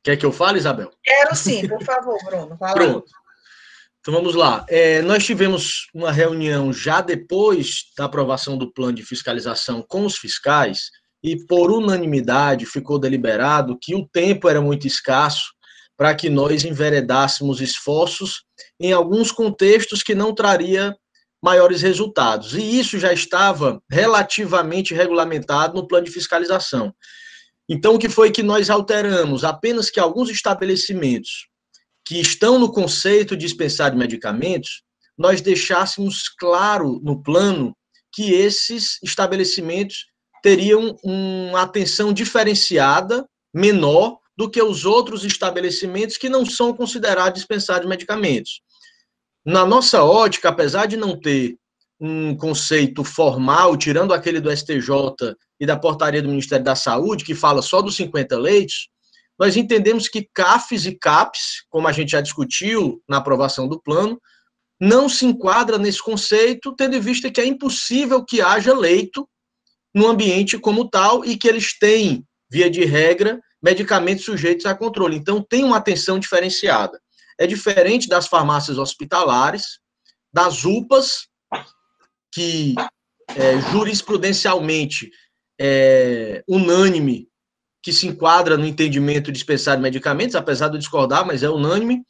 Quer que eu fale, Isabel? Quero sim, por favor, Bruno. Fala. Pronto. Então vamos lá. Nós tivemos uma reunião já depois da aprovação do plano de fiscalização com os fiscais e, por unanimidade, ficou deliberado que o tempo era muito escasso para que nós enveredássemos esforços em alguns contextos que não traria maiores resultados. E isso já estava relativamente regulamentado no plano de fiscalização. Então, o que foi que nós alteramos? Apenas que alguns estabelecimentos que estão no conceito de dispensar de medicamentos, nós deixássemos claro no plano que esses estabelecimentos teriam uma atenção diferenciada, menor, do que os outros estabelecimentos que não são considerados dispensários de medicamentos. Na nossa ótica, apesar de não ter um conceito formal, tirando aquele do STJ e da portaria do Ministério da Saúde, que fala só dos 50 leitos, nós entendemos que CAFs e CAPs, como a gente já discutiu na aprovação do plano, não se enquadra nesse conceito, tendo em vista que é impossível que haja leito no ambiente como tal e que eles têm, via de regra, medicamentos sujeitos a controle. Então, tem uma atenção diferenciada. É diferente das farmácias hospitalares, das UPAs, que jurisprudencialmente é unânime que se enquadra no entendimento de dispensar de medicamentos, apesar de eu discordar, mas é unânime,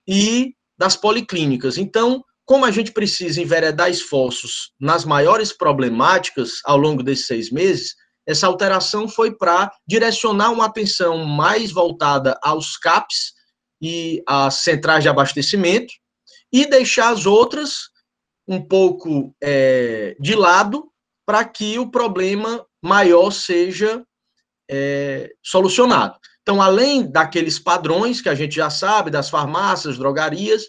e das policlínicas. Então, como a gente precisa enveredar esforços nas maiores problemáticas ao longo desses 6 meses, essa alteração foi para direcionar uma atenção mais voltada aos CAPs e às centrais de abastecimento e deixar as outras um pouco de lado para que o problema maior seja solucionado. Então, além daqueles padrões que a gente já sabe, das farmácias, drogarias,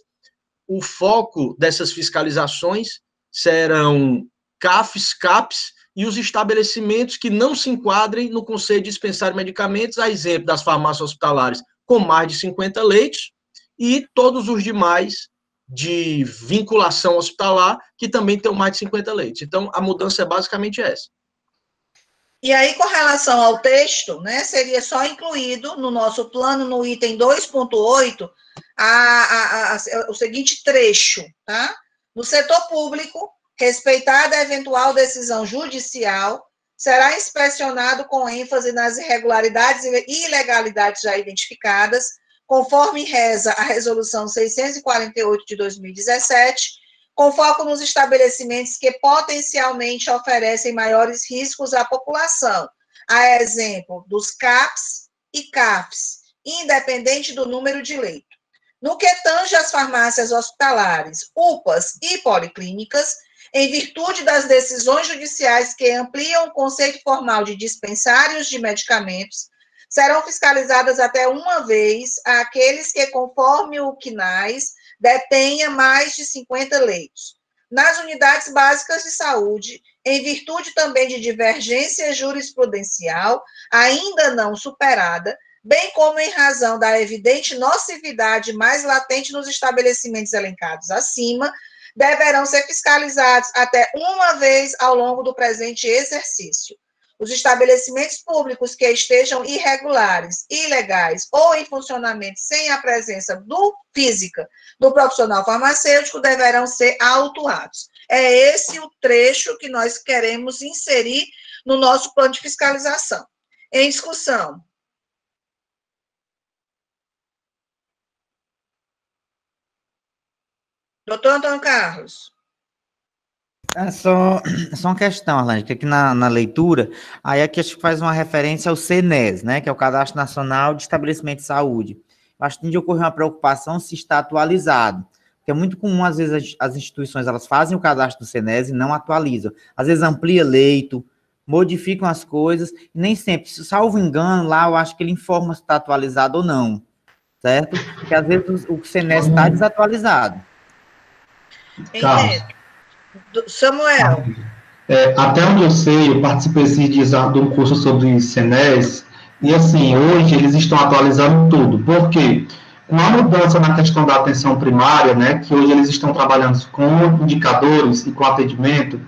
o foco dessas fiscalizações serão CAFs, CAPs e os estabelecimentos que não se enquadrem no conceito de dispensar medicamentos, a exemplo das farmácias hospitalares com mais de 50 leitos e todos os demais de vinculação hospitalar que também tem mais de 50 leitos. Então, a mudança é basicamente essa. E aí, com relação ao texto, né, seria só incluído no nosso plano, no item 2.8, o seguinte trecho, tá? No setor público, respeitada a eventual decisão judicial, será inspecionado com ênfase nas irregularidades e ilegalidades já identificadas, conforme reza a Resolução 648 de 2017, com foco nos estabelecimentos que potencialmente oferecem maiores riscos à população, a exemplo dos CAPs e CAFs, independente do número de leito. No que tange às farmácias hospitalares, UPAs e policlínicas, em virtude das decisões judiciais que ampliam o conceito formal de dispensários de medicamentos, serão fiscalizadas até uma vez aqueles que, conforme o CNAS, detenha mais de 50 leitos. Nas unidades básicas de saúde, em virtude também de divergência jurisprudencial ainda não superada, bem como em razão da evidente nocividade mais latente nos estabelecimentos elencados acima, deverão ser fiscalizados até uma vez ao longo do presente exercício. Os estabelecimentos públicos que estejam irregulares, ilegais ou em funcionamento sem a presença física do profissional farmacêutico deverão ser autuados. É esse o trecho que nós queremos inserir no nosso plano de fiscalização. Em discussão. Doutor Antônio Carlos. É só uma questão, Arlande, que aqui na leitura, aí aqui acho que faz uma referência ao CNES, né, que é o Cadastro Nacional de Estabelecimento de Saúde. Eu acho que tem de ocorrer uma preocupação se está atualizado, porque é muito comum, às vezes, as instituições, elas fazem o cadastro do CNES e não atualizam. Às vezes amplia leito, modificam as coisas, e nem sempre, salvo engano, lá eu acho que ele informa se está atualizado ou não, certo? Porque às vezes o CNES está desatualizado. Entendo. Samuel. Até onde eu sei, eu participei esses dias de um curso sobre CNES, e assim, hoje eles estão atualizando tudo. Por quê? Com a mudança na questão da atenção primária, né, que hoje eles estão trabalhando com indicadores e com atendimento,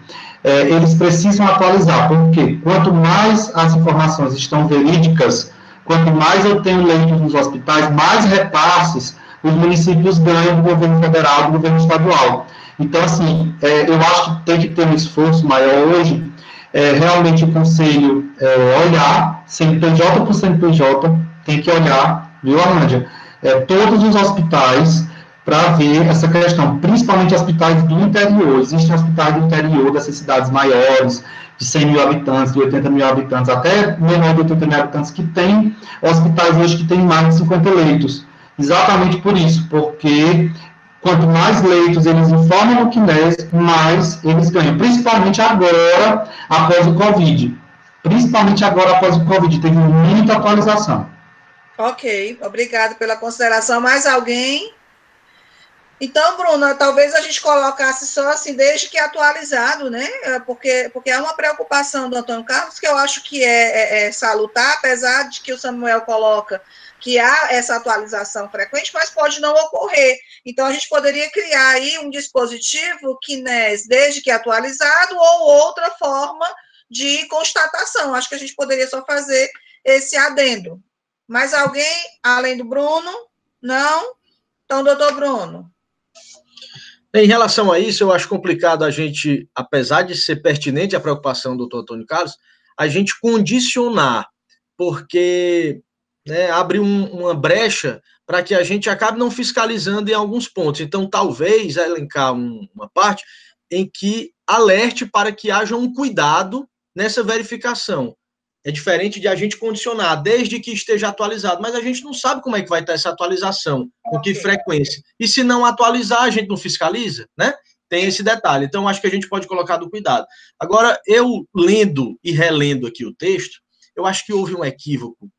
eles precisam atualizar. Por quê? Quanto mais as informações estão verídicas, quanto mais eu tenho leitos nos hospitais, mais repasses os municípios ganham do governo federal, do governo estadual. Então, assim, eu acho que tem que ter um esforço maior hoje, realmente o conselho olhar, CNPJ por CNPJ, tem que olhar, viu, Arlândia? Todos os hospitais para ver essa questão, principalmente hospitais do interior. Existem hospitais do interior dessas cidades maiores, de 100 mil habitantes, de 80 mil habitantes, até menor de 80 mil habitantes, que tem hospitais hoje que têm mais de 50 leitos. Exatamente por isso, porque quanto mais leitos eles informam no CNES, mais eles ganham, principalmente agora, após o Covid. Principalmente agora, após o Covid, teve muita atualização. Ok, obrigado pela consideração. Mais alguém? Então, Bruna, talvez a gente colocasse só assim, desde que atualizado, né? Porque é uma preocupação do Antônio Carlos, que eu acho que é salutar, apesar de que o Samuel coloca que há essa atualização frequente, mas pode não ocorrer. Então, a gente poderia criar aí um dispositivo CNES, desde que atualizado, ou outra forma de constatação. Acho que a gente poderia só fazer esse adendo. Mais alguém, além do Bruno? Não? Então, doutor Bruno. Em relação a isso, eu acho complicado a gente, apesar de ser pertinente a preocupação do doutor Antônio Carlos, a gente condicionar, porque abre uma brecha para que a gente acabe não fiscalizando em alguns pontos. Então, talvez elencar uma parte em que alerte para que haja um cuidado nessa verificação. É diferente de a gente condicionar, desde que esteja atualizado, mas a gente não sabe como é que vai estar essa atualização, com que frequência. E se não atualizar, a gente não fiscaliza, né? Tem esse detalhe. Então, acho que a gente pode colocar do cuidado. Agora, eu lendo e relendo aqui o texto, eu acho que houve um equívoco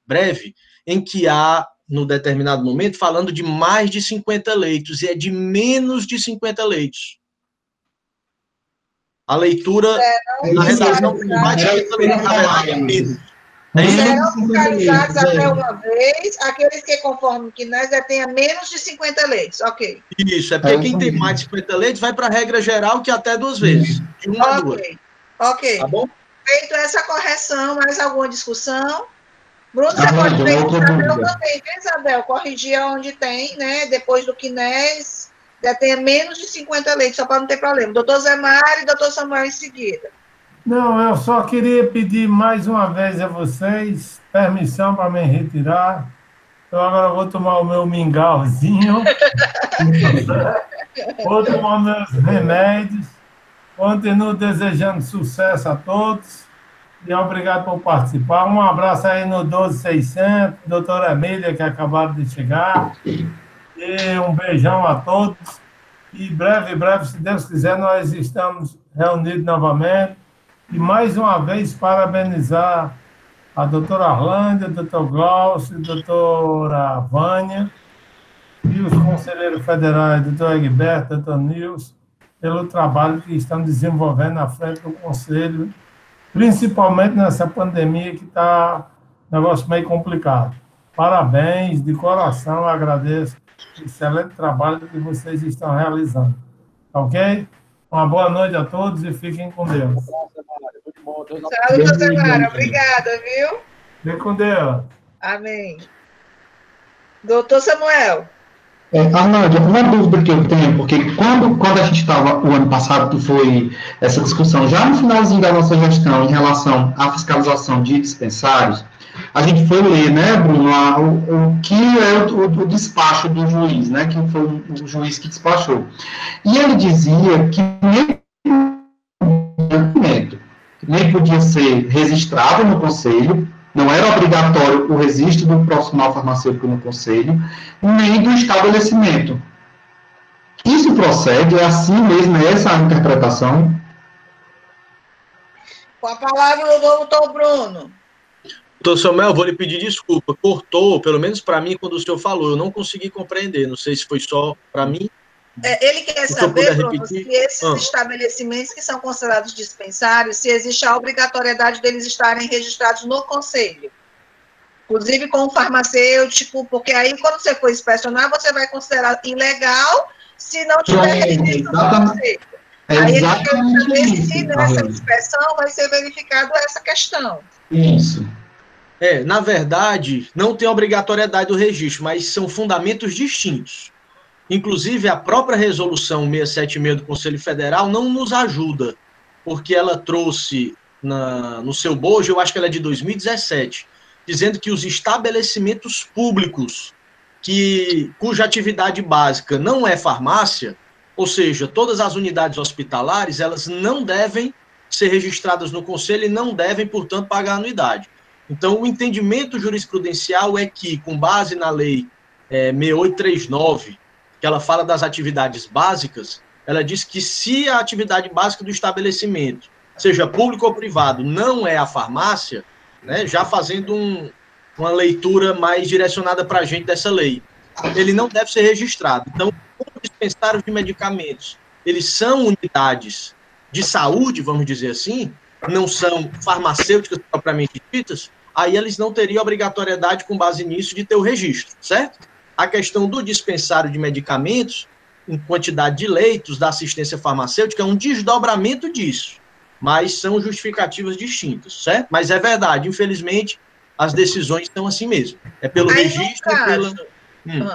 breve em que há, no determinado momento, falando de mais de 50 leitos, e é de menos de 50 leitos. A leitura, na redação, mais de 50 leitos, na verdade, serão fiscalizados até uma vez, aqueles que, conforme que nós tenha menos de 50 leitos, ok. Isso, é porque quem tem mais de 50 leitos vai para a regra geral, que é até 2 vezes, de 1 a 2. Ok. Tá bom? Feito essa correção, mais alguma discussão? Bruno, você pode ver que Isabel também, né, Isabel? Corrigir onde tem, né? Depois do CNES, tenha menos de 50 leitos, só para não ter problema. Doutor Zé Mário e doutor Samuel em seguida. Não, eu só queria pedir mais uma vez a vocês permissão para me retirar. Eu agora vou tomar o meu mingauzinho, vou tomar meus remédios. Continuo desejando sucesso a todos. E obrigado por participar. Um abraço aí no 12600, doutora Emília, que acabaram de chegar. E um beijão a todos. E breve, se Deus quiser, nós estamos reunidos novamente. E mais uma vez, parabenizar a doutora Arlândia, doutor Glaucio, doutora Vânia e os conselheiros federais, doutor Egberto, doutor Nilson, pelo trabalho que estão desenvolvendo na frente do conselho, principalmente nessa pandemia que está um negócio meio complicado. Parabéns, de coração, agradeço o excelente trabalho que vocês estão realizando. Ok? Uma boa noite a todos e fiquem com Deus. Tchau, Zé, obrigada, viu? Fiquem com Deus. Amém. Doutor Samuel. Arnaldo, uma dúvida que eu tenho, porque quando a gente estava, o ano passado, que foi essa discussão, já no finalzinho da nossa gestão, em relação à fiscalização de dispensários, a gente foi ler, né, Bruno, o que é o despacho do juiz, né, que foi o juiz que despachou. E ele dizia que nem podia ser registrado no conselho, não era obrigatório o registro do profissional farmacêutico no conselho, nem do estabelecimento. Isso procede, é assim mesmo, é essa a interpretação? Com a palavra, o doutor Bruno. Doutor Samuel, eu vou lhe pedir desculpa. Cortou, pelo menos para mim, quando o senhor falou. Eu não consegui compreender. Não sei se foi só para mim. Ele quer saber, Bruno, se esses estabelecimentos que são considerados dispensários, se existe a obrigatoriedade deles estarem registrados no conselho. Inclusive com o farmacêutico, porque aí, quando você for inspecionar, você vai considerar ilegal se não tiver registro no conselho. Aí ele quer saber se nessa inspeção vai ser verificado essa questão. Isso. Na verdade, não tem obrigatoriedade do registro, mas são fundamentos distintos. Inclusive, a própria resolução 676 do Conselho Federal não nos ajuda, porque ela trouxe no seu bojo, eu acho que ela é de 2017, dizendo que os estabelecimentos públicos cuja atividade básica não é farmácia, ou seja, todas as unidades hospitalares, elas não devem ser registradas no Conselho e não devem, portanto, pagar anuidade. Então, o entendimento jurisprudencial é que, com base na Lei 6839, que ela fala das atividades básicas, ela diz que se a atividade básica do estabelecimento, seja público ou privado, não é a farmácia, né, já fazendo uma leitura mais direcionada para a gente dessa lei, ele não deve ser registrado. Então, os dispensários de medicamentos, eles são unidades de saúde, vamos dizer assim, não são farmacêuticas propriamente ditas, aí eles não teriam obrigatoriedade, com base nisso, de ter o registro, certo? A questão do dispensário de medicamentos, em quantidade de leitos da assistência farmacêutica, é um desdobramento disso, mas são justificativas distintas, certo? Mas é verdade, infelizmente, as decisões estão assim mesmo. É pelo registro e pela...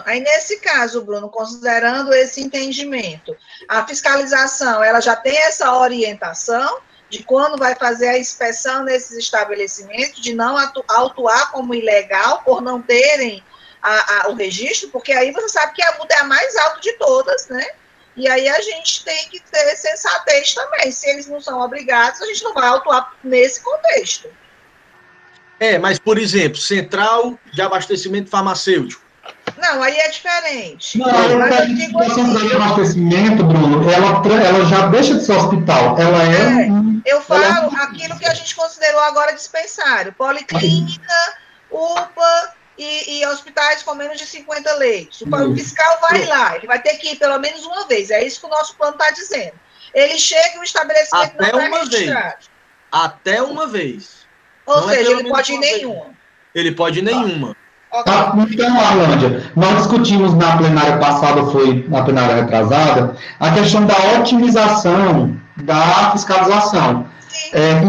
Aí, nesse caso, Bruno, considerando esse entendimento, a fiscalização, ela já tem essa orientação de quando vai fazer a inspeção nesses estabelecimentos, de não autuar como ilegal por não terem o registro, porque aí você sabe que a multa é a mais alta de todas, né? E aí a gente tem que ter sensatez também. Se eles não são obrigados, a gente não vai autuar nesse contexto. Mas, por exemplo, central de abastecimento farmacêutico. Não, aí é diferente. Não, a central de abastecimento, Bruno, ela já deixa de ser hospital. Ela eu falo aquilo que a gente considerou agora dispensário. Policlínica, UPA e hospitais com menos de 50 leitos. O fiscal vai lá, ele vai ter que ir pelo menos uma vez. É isso que o nosso plano está dizendo. Ele chega e o estabelecimento até não vai registrar. Até uma vez. Ou seja, ele pode ir nenhuma. Ele pode ir nenhuma. Okay. Então, Arlândia, nós discutimos na plenária passada, foi na plenária retrasada, a questão da otimização da fiscalização.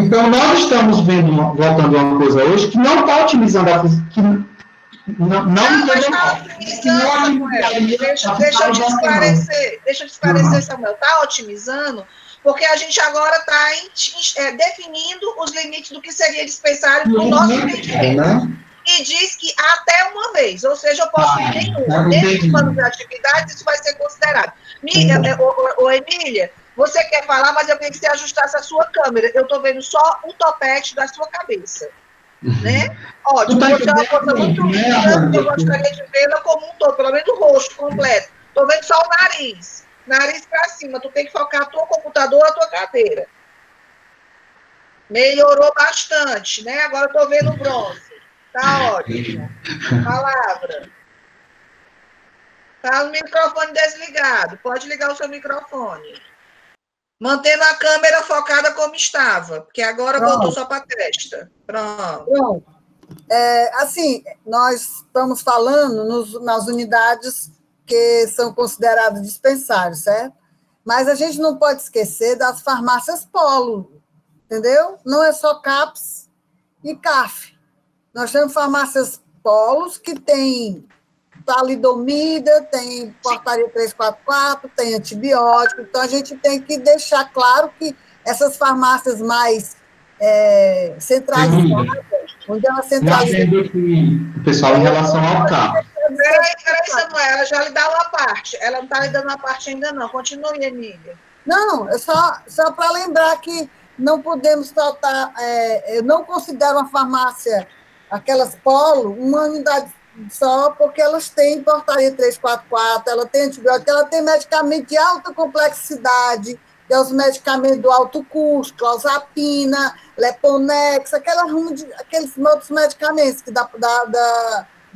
Então, nós estamos voltando a uma coisa hoje que não está otimizando a fiscalização. Deixa eu te esclarecer, Samuel. Está otimizando, porque a gente agora está definindo os limites do que seria dispensário para o nosso entendimento. E diz que até uma vez, ou seja, eu posso ir nenhuma. Dentro do plano de atividades, isso vai ser considerado. Emília, você quer falar, mas eu queria que você ajustasse a sua câmera. Eu estou vendo só o topete da sua cabeça. Né? Ótimo, você é uma coisa muito linda, eu gostaria de vê-la como um todo, pelo menos o rosto completo. Estou vendo só o nariz. Nariz para cima, tu tem que focar a tua computador, a tua cadeira. Melhorou bastante, né? Agora eu estou vendo o bronze. Tá ótimo. Palavra. Tá o microfone desligado. Pode ligar o seu microfone. Mantendo a câmera focada como estava, porque agora voltou só para a testa. Pronto. Assim, nós estamos falando nas unidades que são consideradas dispensários, certo? Mas a gente não pode esquecer das farmácias polo, entendeu? Não é só CAPS e CAF. Nós temos farmácias polos que tem talidomida, tem portaria 344, tem antibiótico. Então, a gente tem que deixar claro que essas farmácias mais centralizadas, onde ela centraliza... O pessoal, em relação ao CAP. Peraí, Samuel, ela já lhe dá uma parte. Ela não está lhe dando uma parte ainda não. Continue, Emília. Não, é só para lembrar que não podemos tratar, eu não considero uma farmácia, aquelas polo, uma unidade só, porque elas têm portaria 344, ela tem antibiótico, ela tem medicamento de alta complexidade, que é os medicamentos do alto custo, clozapina, Leponex, aqueles outros medicamentos que da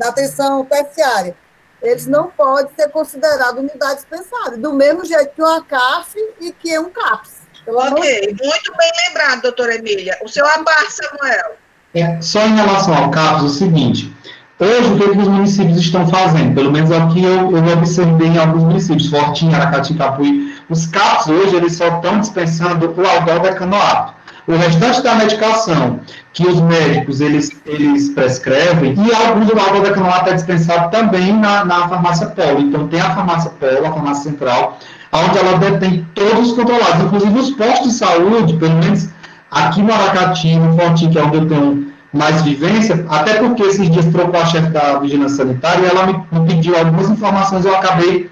atenção terciária. Eles não podem ser considerados unidade dispensária, do mesmo jeito que uma CAF e que um CAPS. Ok, muito bem lembrado, doutora Emília. O seu abar, Samuel. Só em relação ao CAPS, o seguinte, hoje o que os municípios estão fazendo, pelo menos aqui eu observei em alguns municípios, Fortinho, Aracati, Capuí, os CAPS hoje eles só estão dispensando o aldol-decanoato. O restante da medicação que os médicos eles prescrevem, e alguns do aldol-decanoato é dispensado também na farmácia Polo. Então tem a farmácia Polo, a farmácia central, onde ela detém todos os controlados, inclusive os postos de saúde, pelo menos aqui no Aracati, no Fortinho, que é onde eu tenho mais vivência, até porque esses dias trocou a chefe da vigilância sanitária e ela me pediu algumas informações, eu acabei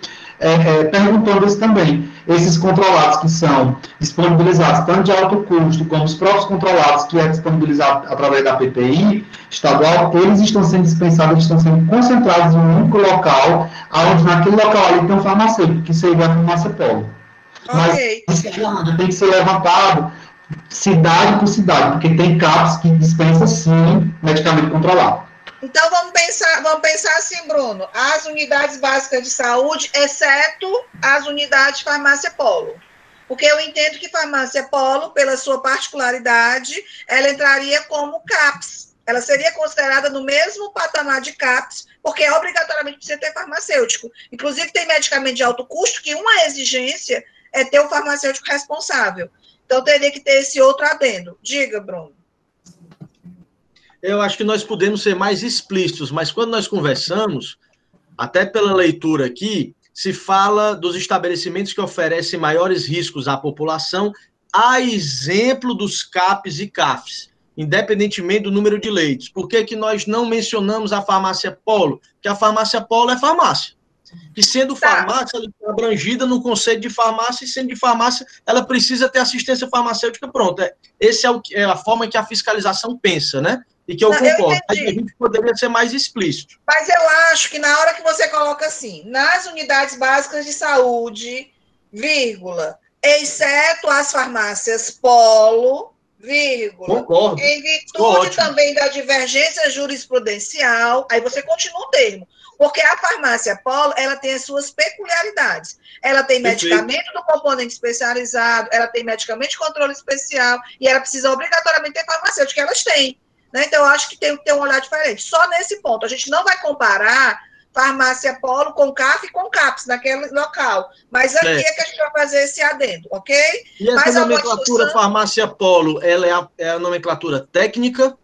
perguntando isso também. Esses controlados que são disponibilizados tanto de alto custo, como os próprios controlados que é disponibilizado através da PPI estadual, eles estão sendo dispensados, eles estão sendo concentrados em um único local, onde naquele local ali tem um farmacêutico, que seria a farmácia Polo. Okay. Mas isso tem que ser levantado cidade por cidade, porque tem CAPS que dispensa, sim, medicamento controlado. Então, vamos pensar assim, Bruno, as unidades básicas de saúde, exceto as unidades de farmácia Polo. Porque eu entendo que farmácia Polo, pela sua particularidade, ela entraria como CAPS. Ela seria considerada no mesmo patamar de CAPS, porque obrigatoriamente precisa ter farmacêutico. Inclusive, tem medicamento de alto custo, que uma exigência é ter o farmacêutico responsável. Então, teria que ter esse outro adendo. Diga, Bruno. Eu acho que nós podemos ser mais explícitos, mas quando nós conversamos, até pela leitura aqui, se fala dos estabelecimentos que oferecem maiores riscos à população, a exemplo dos CAPs e CAFs, independentemente do número de leitos. Por que que nós não mencionamos a farmácia Polo? Porque a farmácia Polo é farmácia. E sendo farmácia, ela é abrangida no conceito de farmácia, e sendo de farmácia, ela precisa ter assistência farmacêutica pronta. Essa é a forma que a fiscalização pensa, né? E que eu concordo. A gente poderia ser mais explícito. Mas eu acho que na hora que você coloca assim, nas unidades básicas de saúde, vírgula, exceto as farmácias Polo, vírgula, concordo. Em virtude também da divergência jurisprudencial, aí você continua o termo. Porque a farmácia Polo, ela tem as suas peculiaridades. Ela tem medicamento do componente especializado, ela tem medicamento de controle especial, e ela precisa obrigatoriamente ter farmacêutico, que elas têm. Né? Então, eu acho que tem que ter um olhar diferente. Só nesse ponto. A gente não vai comparar farmácia Polo com CAF e com CAPS naquele local. Mas aqui é que a gente vai fazer esse adendo, ok? E essa nomenclatura farmácia Polo, ela é a nomenclatura técnica?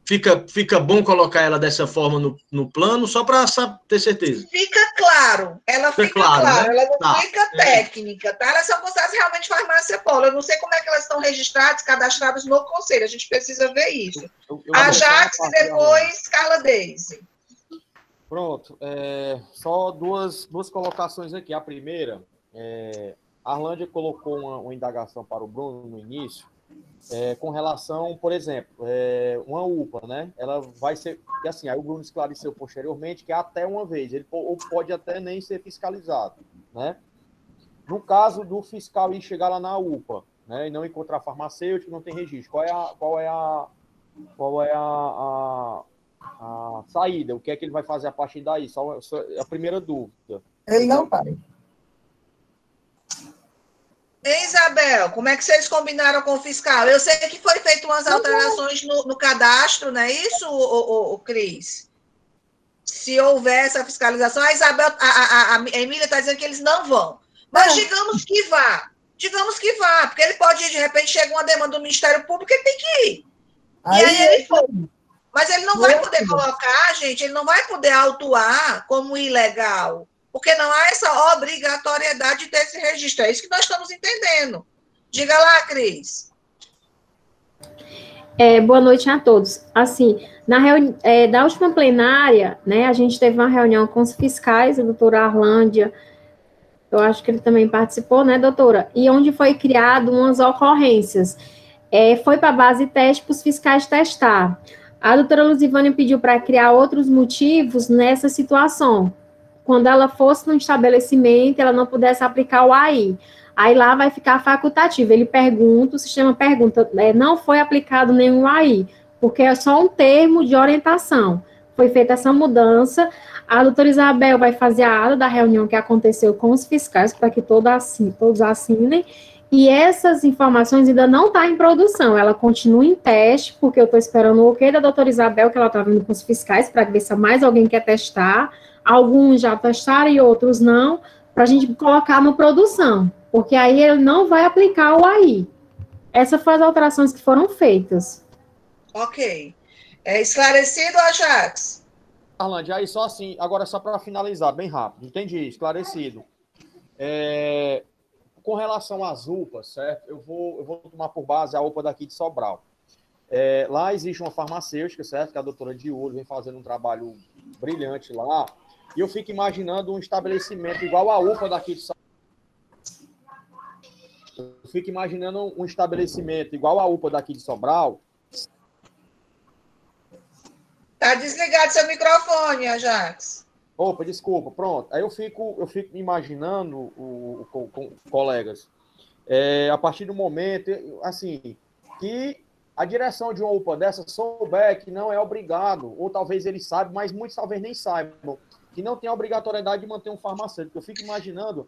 Fica bom colocar ela dessa forma no plano, só para ter certeza. Fica claro. Ela fica clara, né? Ela não fica técnica, tá? Elas são consideradas realmente farmácia Polo. Eu não sei como é que elas estão registradas, cadastradas no conselho. A gente precisa ver isso. A Jax e depois Carla Deise. Pronto. Só duas colocações aqui. A primeira, a Arlândia colocou uma indagação para o Bruno no início, com relação, por exemplo, uma UPA, né? Ela vai ser, e assim, aí o Bruno esclareceu posteriormente que até uma vez, ele pode até nem ser fiscalizado, né? No caso do fiscal ir chegar lá na UPA, né, e não encontrar farmacêutico, não tem registro, qual é a saída? O que é que ele vai fazer a partir daí? Só a primeira dúvida. Ele não vai. Isabel, como é que vocês combinaram com o fiscal? Eu sei que foi feito umas alterações no cadastro, não é isso, o Cris? Se houver essa fiscalização, a Isabel, a Emília está dizendo que eles não vão. Mas digamos que vá, porque ele pode, de repente, chega uma demanda do Ministério Público, ele tem que ir. E aí ele foi. Mas ele não vai poder colocar, gente, ele não vai poder autuar como ilegal. Porque não há essa obrigatoriedade de ter esse registro. É isso que nós estamos entendendo. Diga lá, Cris. Boa noite a todos. Assim, da última plenária, né, a gente teve uma reunião com os fiscais, a doutora Arlândia, eu acho que ele também participou, né, doutora? E onde foi criado umas ocorrências. Foi para a base teste para os fiscais testar. A doutora Luzivânia pediu para criar outros motivos nessa situação. Quando ela fosse no estabelecimento, ela não pudesse aplicar o AI. Aí lá vai ficar facultativo. Ele pergunta, o sistema pergunta, não foi aplicado nenhum AI, porque é só um termo de orientação. Foi feita essa mudança. A doutora Isabel vai fazer a ata da reunião que aconteceu com os fiscais, para que todos assinem. E essas informações ainda não estão em produção. Ela continua em teste, porque eu estou esperando o ok da doutora Isabel, que ela está vindo com os fiscais, para ver se mais alguém quer testar. Alguns já testaram e outros não, para a gente colocar no produção, porque aí ele não vai aplicar o AI. Essas foram as alterações que foram feitas. Ok. Esclarecido, Ajax? Arlande, aí só assim, agora só para finalizar, bem rápido, entendi, esclarecido. Com relação às UPAs, certo? Eu vou tomar por base a UPA daqui de Sobral. Lá existe uma farmacêutica, certo? Que a doutora Diúlio vem fazendo um trabalho brilhante lá. E eu fico imaginando um estabelecimento igual a UPA daqui de Sobral. Eu fico imaginando um estabelecimento igual a UPA daqui de Sobral. Tá desligado seu microfone, Ajax. Opa, desculpa, pronto. Aí eu fico imaginando, com colegas, a partir do momento, assim, que a direção de uma UPA dessa souber que não é obrigado, ou talvez ele saiba, mas muitos talvez nem saibam, que não tem a obrigatoriedade de manter um farmacêutico. Eu fico imaginando,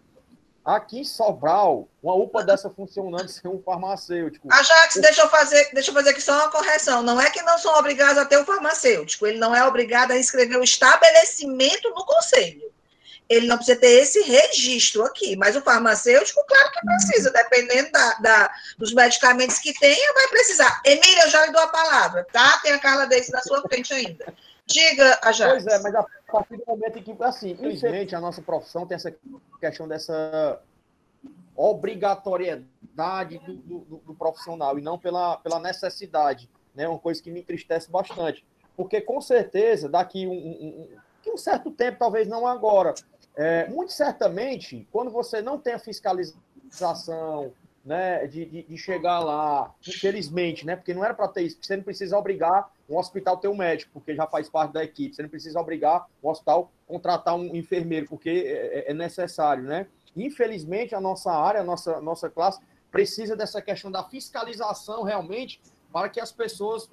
aqui em Sobral, uma UPA dessa funcionando sem um farmacêutico. Ajax, deixa eu fazer aqui só uma correção. Não é que não são obrigados a ter um farmacêutico. Ele não é obrigado a inscrever o estabelecimento no conselho. Ele não precisa ter esse registro aqui. Mas o farmacêutico, claro que precisa. Dependendo dos medicamentos que tenha, vai precisar. Emília, eu já lhe dou a palavra, tá? Tem a Carla Deise na sua frente ainda. Diga, Ajax. Pois mas a partir do momento em que, assim, infelizmente, a nossa profissão tem essa questão dessa obrigatoriedade do profissional e não pela necessidade, né? Uma coisa que me entristece bastante. Porque, com certeza, daqui um certo tempo, talvez não agora, muito certamente, quando você não tem a fiscalização, né, de chegar lá, infelizmente, né, porque não era para ter isso, você não precisa obrigar um hospital a ter um médico, porque já faz parte da equipe, você não precisa obrigar um hospital a contratar um enfermeiro, porque é necessário, né? Infelizmente, a nossa área, a nossa classe, precisa dessa questão da fiscalização, realmente, para que as pessoas,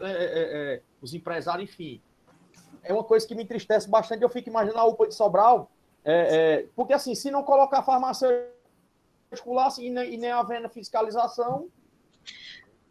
os empresários, enfim, é uma coisa que me entristece bastante, eu fico imaginando a UPA de Sobral, porque, assim, se não colocar farmacêutico lá e nem havendo fiscalização...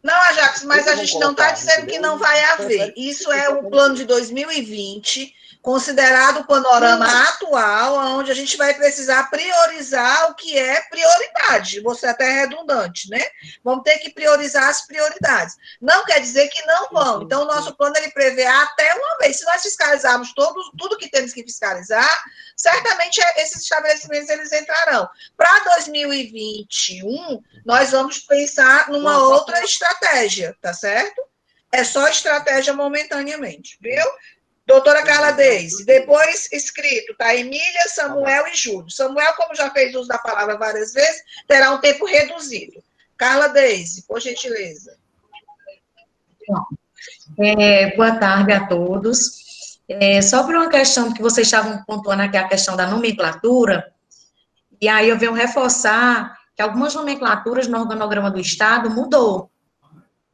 Não, Ajax, mas a gente não está dizendo que não vai haver. Isso é o plano de 2020, considerado o panorama atual, onde a gente vai precisar priorizar o que é prioridade. Você até é redundante, né? Vamos ter que priorizar as prioridades. Não quer dizer que não vão. Então, o nosso plano ele prevê até uma vez. Se nós fiscalizarmos tudo que temos que fiscalizar, certamente esses estabelecimentos eles entrarão. Para 2021, nós vamos pensar numa outra estratégia, tá certo? É só estratégia momentaneamente, viu? Doutora Carla Deise, depois escrito, tá? Emília, Samuel e Júlio. Samuel, como já fez uso da palavra várias vezes, terá um tempo reduzido. Carla Deise, por gentileza. Boa tarde a todos. Só por uma questão que vocês estavam pontuando aqui, a questão da nomenclatura, e aí eu venho reforçar que algumas nomenclaturas no organograma do Estado mudou.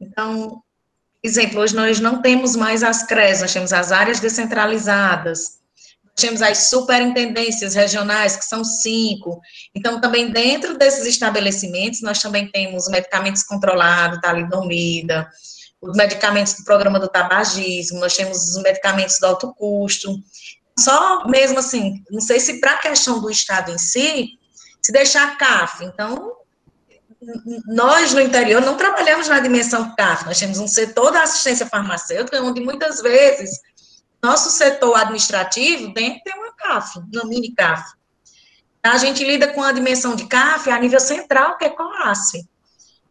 Então, exemplo, hoje nós não temos mais as CREs, nós temos as áreas descentralizadas, nós temos as superintendências regionais, que são 5. Então, também dentro desses estabelecimentos, nós também temos medicamentos controlados, talidomida, os medicamentos do programa do tabagismo, nós temos os medicamentos do alto custo. Só mesmo assim, não sei se para a questão do Estado em si, se deixar CAF. Então, nós no interior não trabalhamos na dimensão CAF, nós temos um setor da assistência farmacêutica, onde muitas vezes nosso setor administrativo tem uma CAF, uma mini CAF. A gente lida com a dimensão de CAF a nível central, que é COASF.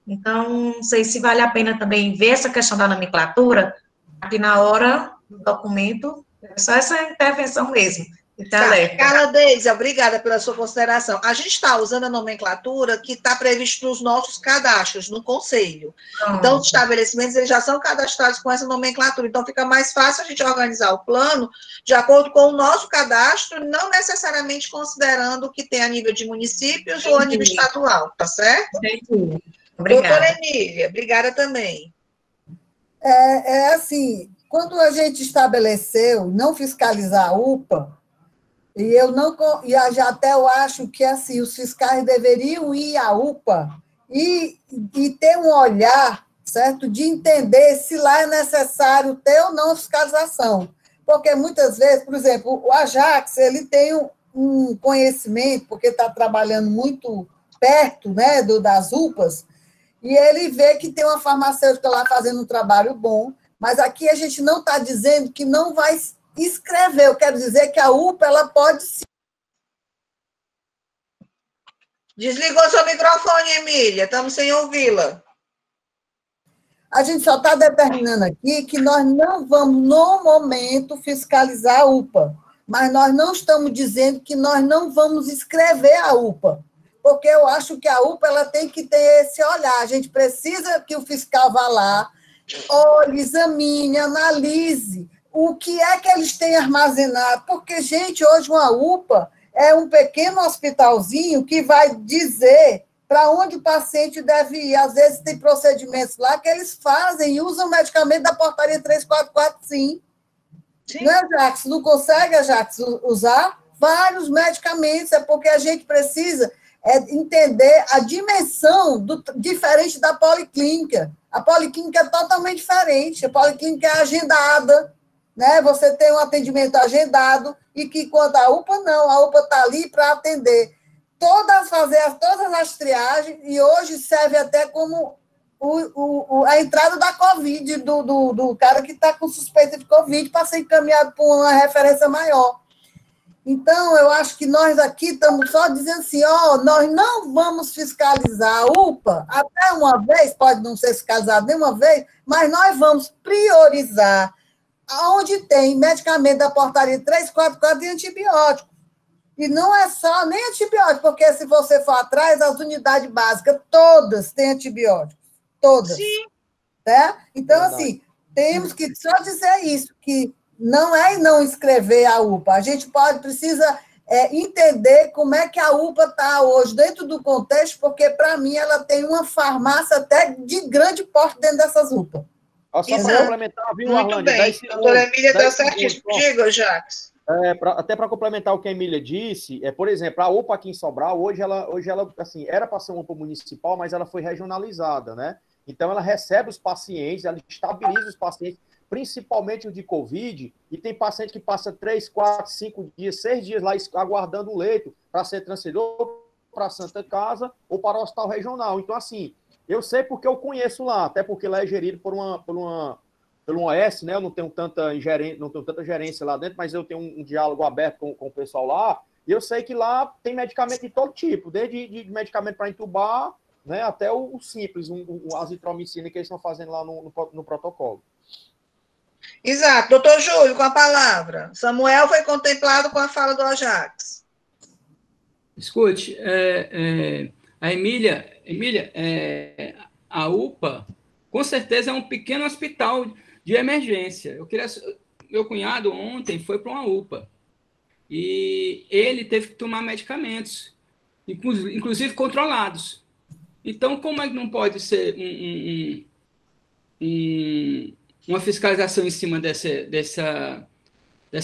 Então, não sei se vale a pena também ver essa questão da nomenclatura, aqui na hora do documento, é só essa intervenção mesmo, Tá, Carla Deise, obrigada pela sua consideração. A gente está usando a nomenclatura que está prevista nos nossos cadastros, no Conselho. Então, os estabelecimentos eles já são cadastrados com essa nomenclatura. Então, fica mais fácil a gente organizar o plano de acordo com o nosso cadastro, não necessariamente considerando o que tem a nível de municípios ou a nível estadual, tá certo? Entendi. Obrigada. Doutora Emília, obrigada também. Assim, quando a gente estabeleceu não fiscalizar a UPA, e eu acho que assim, os fiscais deveriam ir à UPA e ter um olhar, certo, de entender se lá é necessário ter ou não fiscalização. Porque muitas vezes, por exemplo, o Ajax, ele tem um conhecimento, porque está trabalhando muito perto, né, das UPAs, e ele vê que tem uma farmacêutica lá fazendo um trabalho bom, mas aqui a gente não está dizendo que não vai escrever. Eu quero dizer que a UPA, ela pode... Desligou seu microfone, Emília, estamos sem ouvi-la. A gente só está determinando aqui que nós não vamos, no momento, fiscalizar a UPA, mas nós não estamos dizendo que nós não vamos escrever a UPA, porque eu acho que a UPA ela tem que ter esse olhar. A gente precisa que o fiscal vá lá, olhe, examine, analise o que é que eles têm armazenado, porque, gente, hoje uma UPA é um pequeno hospitalzinho que vai dizer para onde o paciente deve ir. Às vezes tem procedimentos lá que eles fazem e usam medicamento da portaria 344, sim. Não é, Jax? Não consegue, Jax, usar vários medicamentos, é porque a gente precisa entender a dimensão diferente da policlínica. A policlínica é totalmente diferente, a policlínica é agendada, né? Você tem um atendimento agendado, e que quando a UPA não, a UPA está ali para atender fazer todas as triagens, e hoje serve até como a entrada da Covid, do cara que está com suspeita de Covid, para ser encaminhado para uma referência maior. Então, eu acho que nós aqui estamos só dizendo assim, nós não vamos fiscalizar a UPA, até uma vez, pode não ser fiscalizado nenhuma vez, mas nós vamos priorizar onde tem medicamento da portaria 344 e antibiótico. E não é só nem antibiótico, porque se você for atrás, as unidades básicas, todas têm antibióticos. Todas. Sim. Né? Então, assim, temos que só dizer isso, que não é não escrever a UPA. A gente precisa entender como é que a UPA está hoje dentro do contexto, porque, para mim, ela tem uma farmácia até de grande porte dentro dessas UPA. Só para complementar, viu, muito Arlândia? bem. A doutora Emília está certíssima. Diga, Jacques. Até para complementar o que a Emília disse, por exemplo, a UPA aqui em Sobral, hoje ela assim, era para ser uma UPA municipal, mas ela foi regionalizada, né? Então, ela recebe os pacientes, ela estabiliza os pacientes, principalmente o de Covid, e tem paciente que passa 3, 4, 5 dias, 6 dias lá aguardando o leito para ser transferido para a Santa Casa ou para o hospital regional. Então, assim, eu sei porque eu conheço lá, até porque lá é gerido por uma OS, né? Eu não tenho tanta gerência lá dentro, mas eu tenho um diálogo aberto com o pessoal lá, e eu sei que lá tem medicamento de todo tipo, desde de medicamento para entubar, né, até o simples, o azitromicina que eles estão fazendo lá no protocolo. Exato. Doutor Júlio, com a palavra. Samuel foi contemplado com a fala do Ajax. Escute, a Emília, a UPA, com certeza é um pequeno hospital de emergência. Meu cunhado ontem foi para uma UPA e ele teve que tomar medicamentos, inclusive controlados. Então, como é que não pode ser uma fiscalização em cima dessa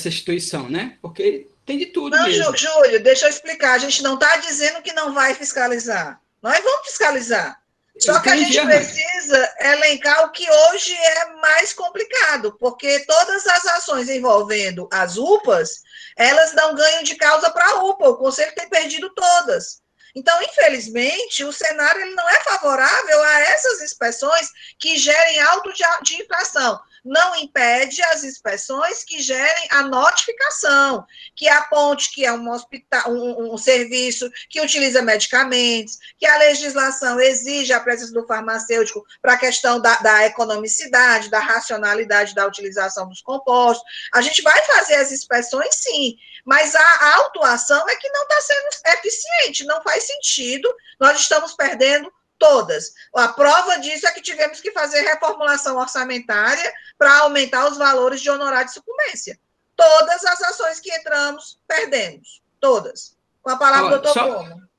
instituição, né? Porque tem de tudo mesmo. Júlio, deixa eu explicar. A gente não está dizendo que não vai fiscalizar. Nós vamos fiscalizar. Só que a gente precisa elencar o que hoje é mais complicado, porque todas as ações envolvendo as UPAs, elas dão ganho de causa para a UPA. O Conselho tem perdido todas. Então, infelizmente, o cenário ele não é favorável a essas inspeções que gerem auto de infração. não impede as inspeções que gerem a notificação, que aponte que é um hospital, um serviço que utiliza medicamentos, que a legislação exige a presença do farmacêutico para a questão da economicidade, da racionalidade da utilização dos compostos. A gente vai fazer as inspeções, sim, mas a autuação é que não está sendo eficiente, não faz sentido, nós estamos perdendo todas. A prova disso é que tivemos que fazer reformulação orçamentária para aumentar os valores de honorário de sucumbência. Todas as ações que entramos, perdemos. Todas. Com a palavra do doutor Bruno.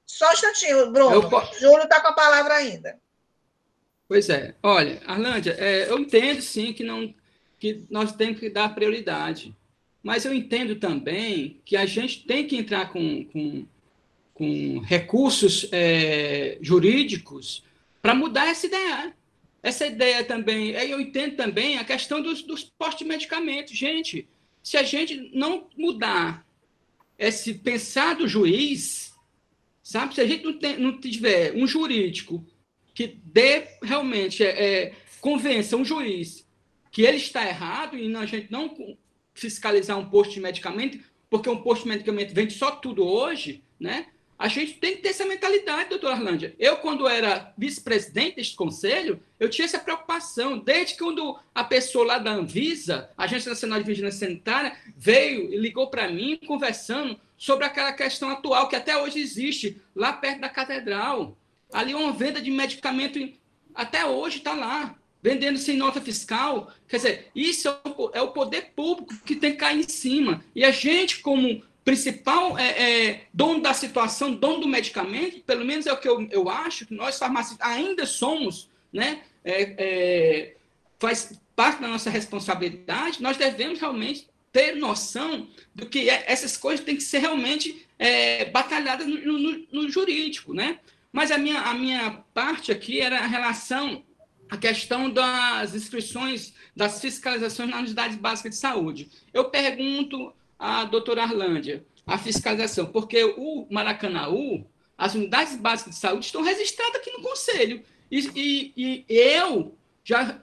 Só um instantinho, Bruno. Júlio está com a palavra ainda. Pois é. Olha, Arlândia, eu entendo, sim, que nós temos que dar prioridade. Mas eu entendo também que a gente tem que entrar com recursos jurídicos para mudar essa ideia. Essa ideia também, eu entendo também a questão dos postos de medicamentos. Gente, se a gente não mudar esse pensar do juiz, sabe? Se a gente não tiver um jurídico que dê realmente, convença um juiz que ele está errado e a gente não fiscalizar um posto de medicamento, porque um posto de medicamento vende só tudo hoje, né? A gente tem que ter essa mentalidade, doutora Arlândia. Eu, quando era vice-presidente deste conselho, eu tinha essa preocupação. Desde quando a pessoa lá da Anvisa, Agência Nacional de Vigilância Sanitária, veio e ligou para mim, conversando sobre aquela questão atual que até hoje existe, lá perto da Catedral. Ali uma venda de medicamento, até hoje está lá, vendendo sem nota fiscal. Quer dizer, isso é o poder público que tem que cair em cima. E a gente, como principal dono da situação, dono do medicamento, pelo menos é o que eu acho, que nós farmacistas ainda somos, né, faz parte da nossa responsabilidade, nós devemos realmente ter noção do que essas coisas têm que ser realmente batalhadas no jurídico, né? Mas a minha parte aqui era a questão das inscrições, das fiscalizações nas unidades básicas de saúde. Eu pergunto a doutora Arlândia, a fiscalização, porque o Maracanaú, as unidades básicas de saúde estão registradas aqui no Conselho. E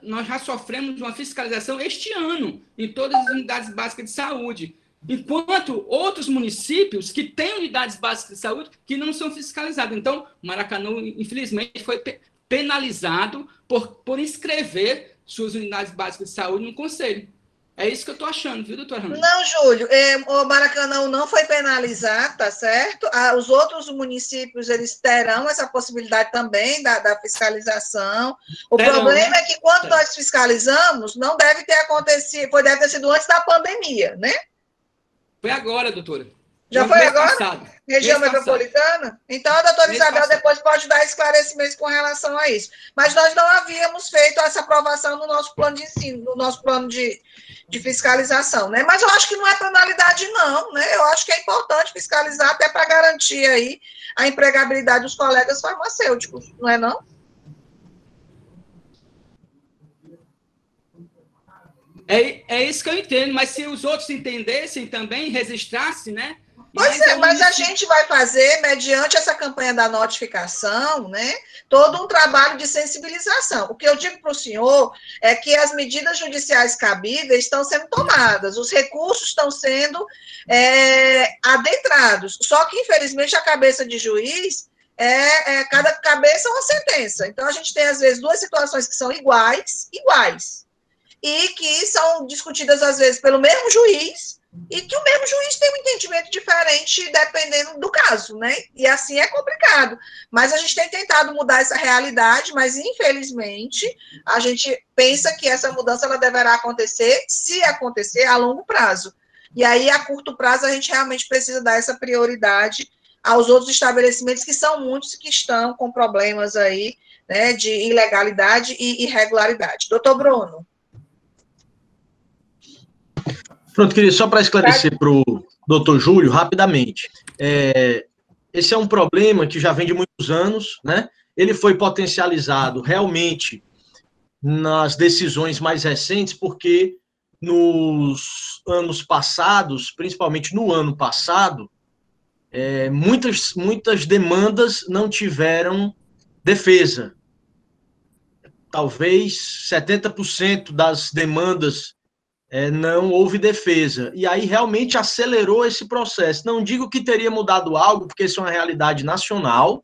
nós já sofremos uma fiscalização este ano em todas as unidades básicas de saúde, enquanto outros municípios que têm unidades básicas de saúde que não são fiscalizados. Então, Maracanaú, infelizmente, foi penalizado por inscrever suas unidades básicas de saúde no Conselho. É isso que eu estou achando, viu, doutora Rana? Não, Júlio, o Maracanã não foi penalizado, tá certo? Os outros municípios, eles terão essa possibilidade também da fiscalização. O problema é que quando nós fiscalizamos, não deve ter acontecido, deve ter sido antes da pandemia, né? Foi agora, doutora. Já foi agora? Região metropolitana? Então, a doutora Isabel depois pode dar esclarecimentos com relação a isso. Mas nós não havíamos feito essa aprovação no nosso plano de ensino, no nosso plano de fiscalização, né? Mas eu acho que não é penalidade, não, né? Eu acho que é importante fiscalizar até para garantir aí a empregabilidade dos colegas farmacêuticos, não é não? É isso que eu entendo, mas se os outros entendessem também, registrassem, né? Pois mas a gente vai fazer, mediante essa campanha da notificação, né, todo um trabalho de sensibilização. O que eu digo para o senhor é que as medidas judiciais cabíveis estão sendo tomadas, os recursos estão sendo adentrados, só que, infelizmente, a cabeça de juiz, cada cabeça é uma sentença. Então, a gente tem, às vezes, duas situações que são iguais, e que são discutidas, às vezes, pelo mesmo juiz, e que o mesmo juiz tem um entendimento diferente dependendo do caso, né? E assim é complicado. Mas a gente tem tentado mudar essa realidade, mas infelizmente a gente pensa que essa mudança ela deverá acontecer, se acontecer, a longo prazo. E aí, a curto prazo, a gente realmente precisa dar essa prioridade aos outros estabelecimentos, que são muitos que estão com problemas aí, né, de ilegalidade e irregularidade. Doutor Bruno. Pronto, queria só para esclarecer para o doutor Júlio, rapidamente. Esse é um problema que já vem de muitos anos, né? Ele foi potencializado realmente nas decisões mais recentes, porque nos anos passados, principalmente no ano passado, muitas demandas não tiveram defesa. talvez 70% das demandas não houve defesa. E aí realmente acelerou esse processo. Não digo que teria mudado algo, porque isso é uma realidade nacional,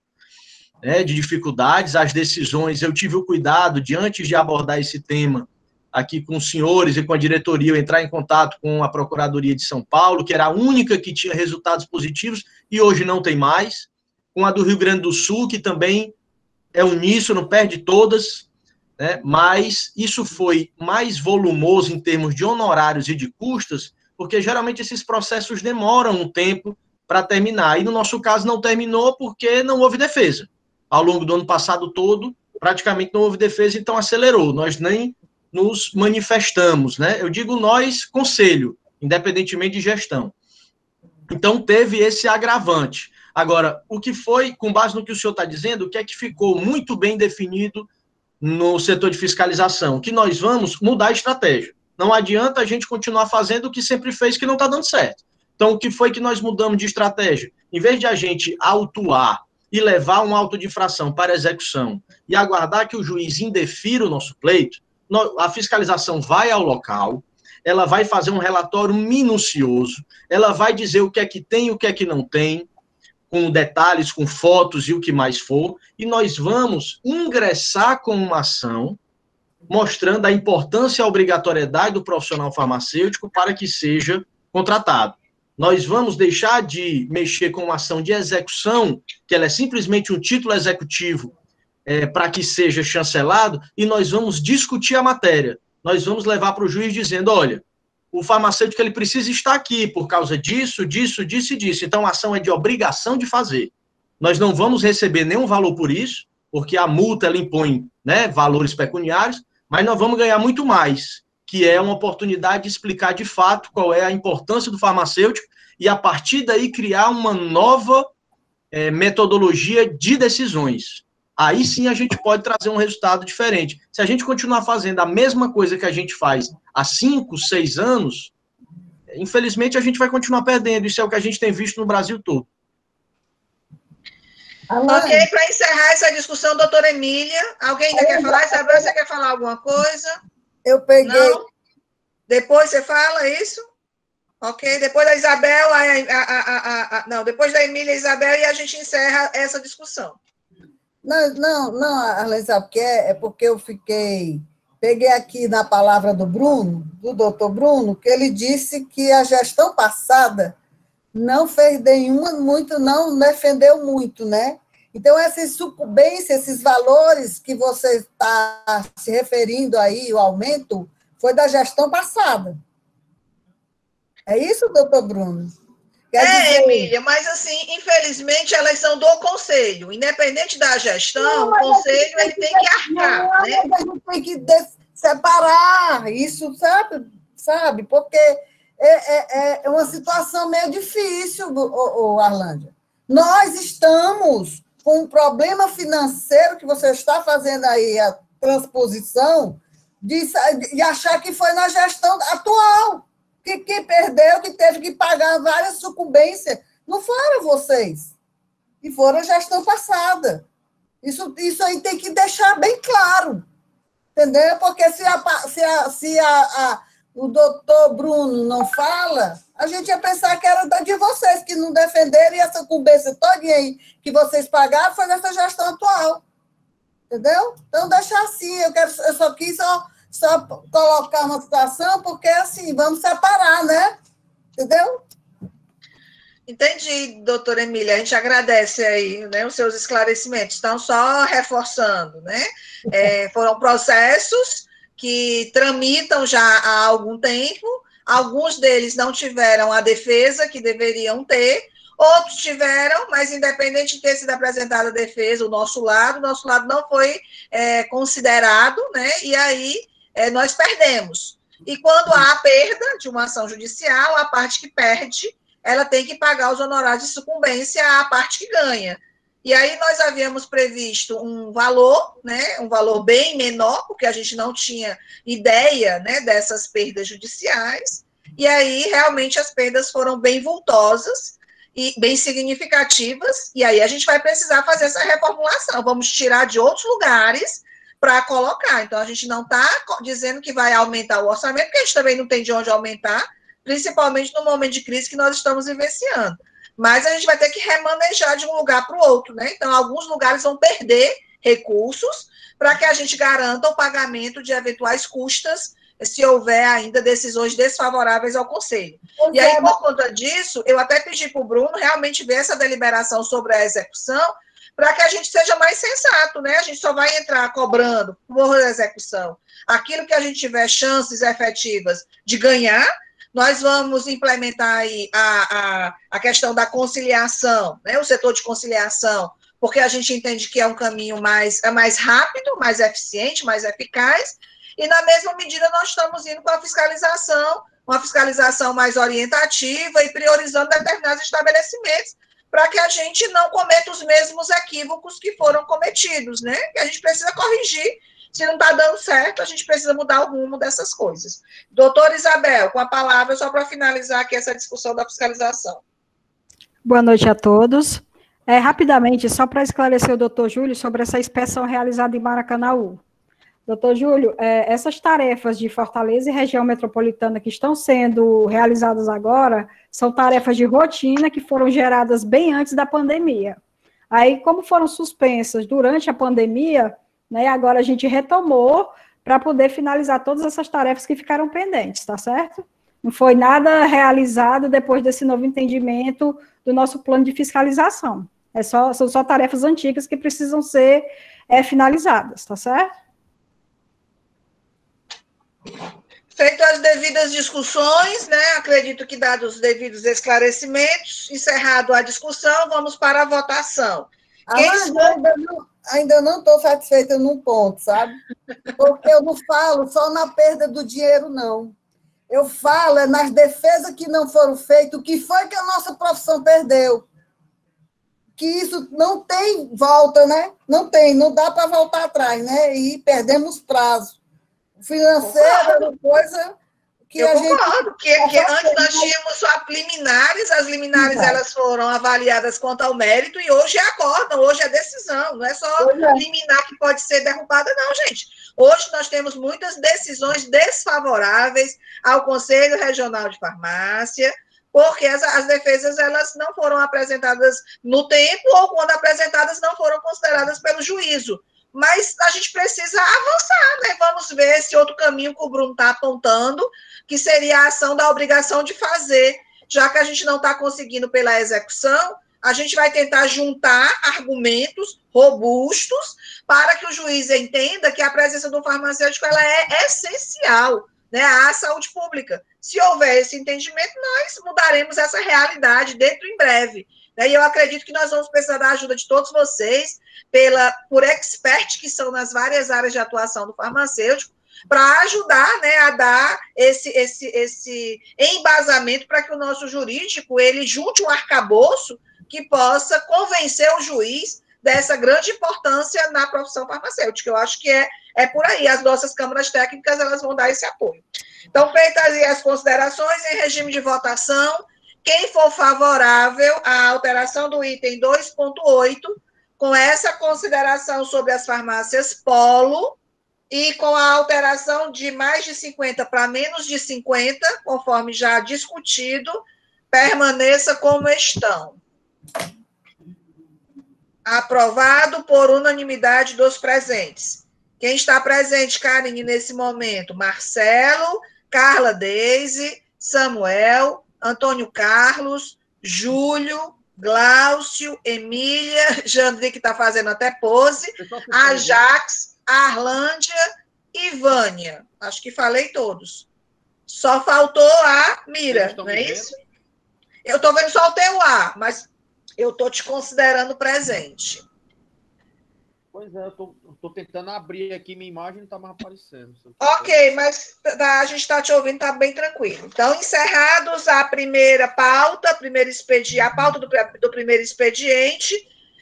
né, de dificuldades, as decisões. Eu tive o cuidado de, antes de abordar esse tema aqui com os senhores e com a diretoria, eu entrar em contato com a Procuradoria de São Paulo, que era a única que tinha resultados positivos, e hoje não tem mais, com a do Rio Grande do Sul, que também é uníssono, perde todas, né? Mas isso foi mais volumoso em termos de honorários e de custas, porque geralmente esses processos demoram um tempo para terminar, e no nosso caso não terminou porque não houve defesa. Ao longo do ano passado todo, praticamente não houve defesa, então acelerou. Nós nem nos manifestamos, né? Eu digo nós, conselho, independentemente de gestão. Então, teve esse agravante. Agora, o que foi, com base no que o senhor está dizendo, o que é que ficou muito bem definido no setor de fiscalização? Que nós vamos mudar a estratégia. Não adianta a gente continuar fazendo o que sempre fez, que não está dando certo. Então, o que foi que nós mudamos de estratégia? Em vez de a gente autuar e levar um auto de infração para execução e aguardar que o juiz indefira o nosso pleito, a fiscalização vai ao local, ela vai fazer um relatório minucioso, ela vai dizer o que é que tem e o que é que não tem, com detalhes, com fotos e o que mais for, e nós vamos ingressar com uma ação mostrando a importância e a obrigatoriedade do profissional farmacêutico para que seja contratado. Nós vamos deixar de mexer com uma ação de execução, que ela é simplesmente um título executivo, para que seja chancelado, e nós vamos discutir a matéria. Nós vamos levar para o juiz dizendo, olha, o farmacêutico ele precisa estar aqui por causa disso, disso, disso e disso. Então, a ação é de obrigação de fazer. Nós não vamos receber nenhum valor por isso, porque a multa ela impõe, né, valores pecuniários, mas nós vamos ganhar muito mais, que é uma oportunidade de explicar de fato qual é a importância do farmacêutico e, a partir daí, criar uma nova metodologia de decisões. Aí sim a gente pode trazer um resultado diferente. Se a gente continuar fazendo a mesma coisa que a gente faz há 5, 6 anos, infelizmente a gente vai continuar perdendo. Isso é o que a gente tem visto no Brasil todo. Ok, para encerrar essa discussão, doutora Emília, alguém ainda quer falar? Isabel, você quer falar alguma coisa? Eu peguei. Não? Depois você fala isso? Ok, depois da Isabel, não, depois da Emília e Isabel, e a gente encerra essa discussão. Não, Arlen, sabe o que é? É porque eu peguei aqui na palavra do Bruno, do doutor Bruno, que ele disse que a gestão passada não fez não defendeu muito, né? Então, essa sucumbência, esses valores que você está se referindo aí, o aumento, foi da gestão passada. É isso, doutor Bruno? Emília, mas assim, infelizmente, elas são do conselho. Independente da gestão, o conselho ele tem que arcar, né? A gente tem que separar isso, sabe? Porque é uma situação meio difícil, Arlândia. Nós estamos com um problema financeiro que você está fazendo aí, a transposição, de achar que foi na gestão atual. Que perdeu, que teve que pagar várias sucumbências, não foram vocês, e foram a gestão passada. Isso aí tem que deixar bem claro, entendeu? Porque se o doutor Bruno não fala, a gente ia pensar que era de vocês, que não defenderam, e essa sucumbência toda aí que vocês pagaram foi nessa gestão atual, entendeu? Então, deixar assim, eu só quis só colocar uma situação, porque, assim, vamos separar, né? Entendeu? Entendi, doutora Emília. A gente agradece aí, né, os seus esclarecimentos. Estão só reforçando, né? Foram processos que tramitam já há algum tempo. Alguns deles não tiveram a defesa que deveriam ter, outros tiveram, mas independente de ter sido apresentada a defesa, o nosso lado não foi considerado, né? E aí nós perdemos. E quando há perda de uma ação judicial, a parte que perde, ela tem que pagar os honorários de sucumbência à parte que ganha. E aí nós havíamos previsto um valor, né, um valor bem menor, porque a gente não tinha ideia, né, dessas perdas judiciais, e aí realmente as perdas foram bem vultosas e bem significativas, e aí a gente vai precisar fazer essa reformulação. Vamos tirar de outros lugares para colocar. Então, a gente não está dizendo que vai aumentar o orçamento, porque a gente também não tem de onde aumentar, principalmente no momento de crise que nós estamos vivenciando. Mas a gente vai ter que remanejar de um lugar para o outro, né? Então, alguns lugares vão perder recursos para que a gente garanta o pagamento de eventuais custas, se houver ainda decisões desfavoráveis ao Conselho. E aí, por conta disso, eu até pedi para o Bruno realmente ver essa deliberação sobre a execução, para que a gente seja mais sensato, né? A gente só vai entrar cobrando por execução aquilo que a gente tiver chances efetivas de ganhar. Nós vamos implementar aí a questão da conciliação, né? O setor de conciliação, porque a gente entende que é um caminho mais rápido, mais eficiente, mais eficaz, e na mesma medida nós estamos indo com a fiscalização, uma fiscalização mais orientativa e priorizando determinados estabelecimentos, para que a gente não cometa os mesmos equívocos que foram cometidos, né? Que a gente precisa corrigir. Se não está dando certo, a gente precisa mudar o rumo dessas coisas. Doutora Isabel, com a palavra, só para finalizar aqui essa discussão da fiscalização. Boa noite a todos. Rapidamente, só para esclarecer o doutor Júlio sobre essa inspeção realizada em Maracanaú. Doutor Júlio, essas tarefas de Fortaleza e região metropolitana que estão sendo realizadas agora são tarefas de rotina que foram geradas bem antes da pandemia. Aí, como foram suspensas durante a pandemia, né, agora a gente retomou para poder finalizar todas essas tarefas que ficaram pendentes, tá certo? Não foi nada realizado depois desse novo entendimento do nosso plano de fiscalização. São só tarefas antigas que precisam ser finalizadas, tá certo? Feito as devidas discussões, né? Acredito que dados os devidos esclarecimentos, encerrado a discussão, vamos para a votação. Ainda não estou satisfeita num ponto, sabe? Porque eu não falo só na perda do dinheiro, não. Eu falo nas defesas que não foram feitas, o que foi que a nossa profissão perdeu. Que isso não tem volta, né? Não dá para voltar atrás, né? E perdemos prazo. Financeiro é uma coisa que eu concordo, que antes nós tínhamos só liminares, as liminares elas foram avaliadas quanto ao mérito, e hoje é acórdão, hoje é decisão, não é só liminar que pode ser derrubada, não, gente. Hoje nós temos muitas decisões desfavoráveis ao Conselho Regional de Farmácia, porque as defesas elas não foram apresentadas no tempo, ou quando apresentadas não foram consideradas pelo juízo. Mas a gente precisa avançar, né? Vamos ver esse outro caminho que o Bruno está apontando, que seria a ação da obrigação de fazer. Já que a gente não está conseguindo pela execução, a gente vai tentar juntar argumentos robustos para que o juiz entenda que a presença do farmacêutico ela é essencial, né, à saúde pública. Se houver esse entendimento, nós mudaremos essa realidade dentro em breve. E eu acredito que nós vamos precisar da ajuda de todos vocês, por experts que são nas várias áreas de atuação do farmacêutico, para ajudar, né, a dar esse embasamento para que o nosso jurídico ele junte um arcabouço que possa convencer o juiz dessa grande importância na profissão farmacêutica. Eu acho que é por aí. As nossas câmaras técnicas elas vão dar esse apoio. Então, feitas aí as considerações em regime de votação, quem for favorável à alteração do item 2.8, com essa consideração sobre as farmácias polo e com a alteração de mais de 50 para menos de 50, conforme já discutido, permaneça como estão. Aprovado por unanimidade dos presentes. Quem está presente, Karine, nesse momento? Marcelo, Carla Deise, Samuel, Antônio Carlos, Júlio, Gláucio, Emília, Jandri, que está fazendo até pose, Ajax, Arlândia e Vânia. Acho que falei todos. Só faltou a Mira, não é isso? Eu estou vendo só o teu A, mas eu estou te considerando presente. Pois é, eu estou tentando abrir aqui minha imagem e não está mais aparecendo. Ok, mas a gente está te ouvindo, está bem tranquilo. Então, encerrados a primeira pauta, a pauta do primeiro expediente,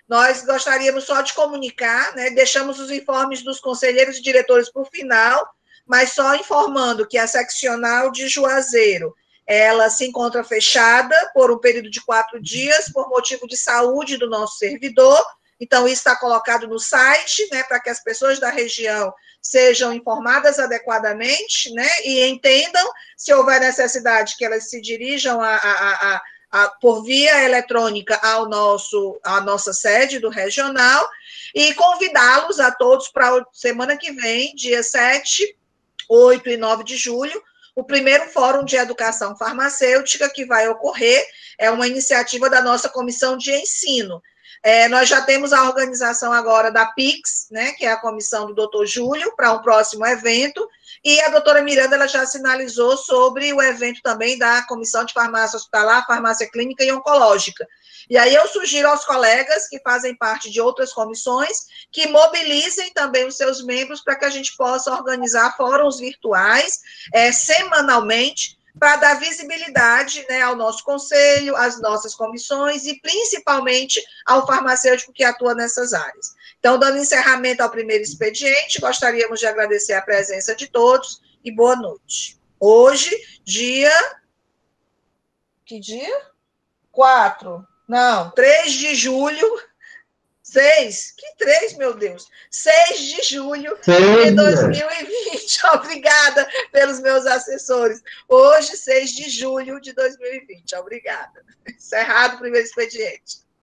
nós gostaríamos só de comunicar, né? Deixamos os informes dos conselheiros e diretores para o final, mas só informando que a seccional de Juazeiro, ela se encontra fechada por um período de 4 dias, por motivo de saúde do nosso servidor, Então, isso está colocado no site, né, para que as pessoas da região sejam informadas adequadamente, né, e entendam, se houver necessidade, que elas se dirijam por via eletrônica à nossa sede do regional, e convidá-los a todos para a semana que vem, dia 7, 8 e 9 de julho, o primeiro Fórum de Educação Farmacêutica que vai ocorrer, é uma iniciativa da nossa Comissão de Ensino. Nós já temos a organização agora da PIX, né, que é a comissão do doutor Júlio, para um próximo evento, e a doutora Miranda ela já sinalizou sobre o evento também da Comissão de Farmácia Hospitalar, Farmácia Clínica e Oncológica. E aí eu sugiro aos colegas que fazem parte de outras comissões que mobilizem também os seus membros para que a gente possa organizar fóruns virtuais semanalmente, para dar visibilidade, né, ao nosso conselho, às nossas comissões e principalmente ao farmacêutico que atua nessas áreas. Então, dando encerramento ao primeiro expediente, gostaríamos de agradecer a presença de todos e boa noite. Hoje, que dia? 3 de julho, 6, que 3, meu Deus, 6 de julho de 2020, obrigada pelos meus assessores, hoje, 6 de julho de 2020, obrigada. Encerrado o primeiro expediente.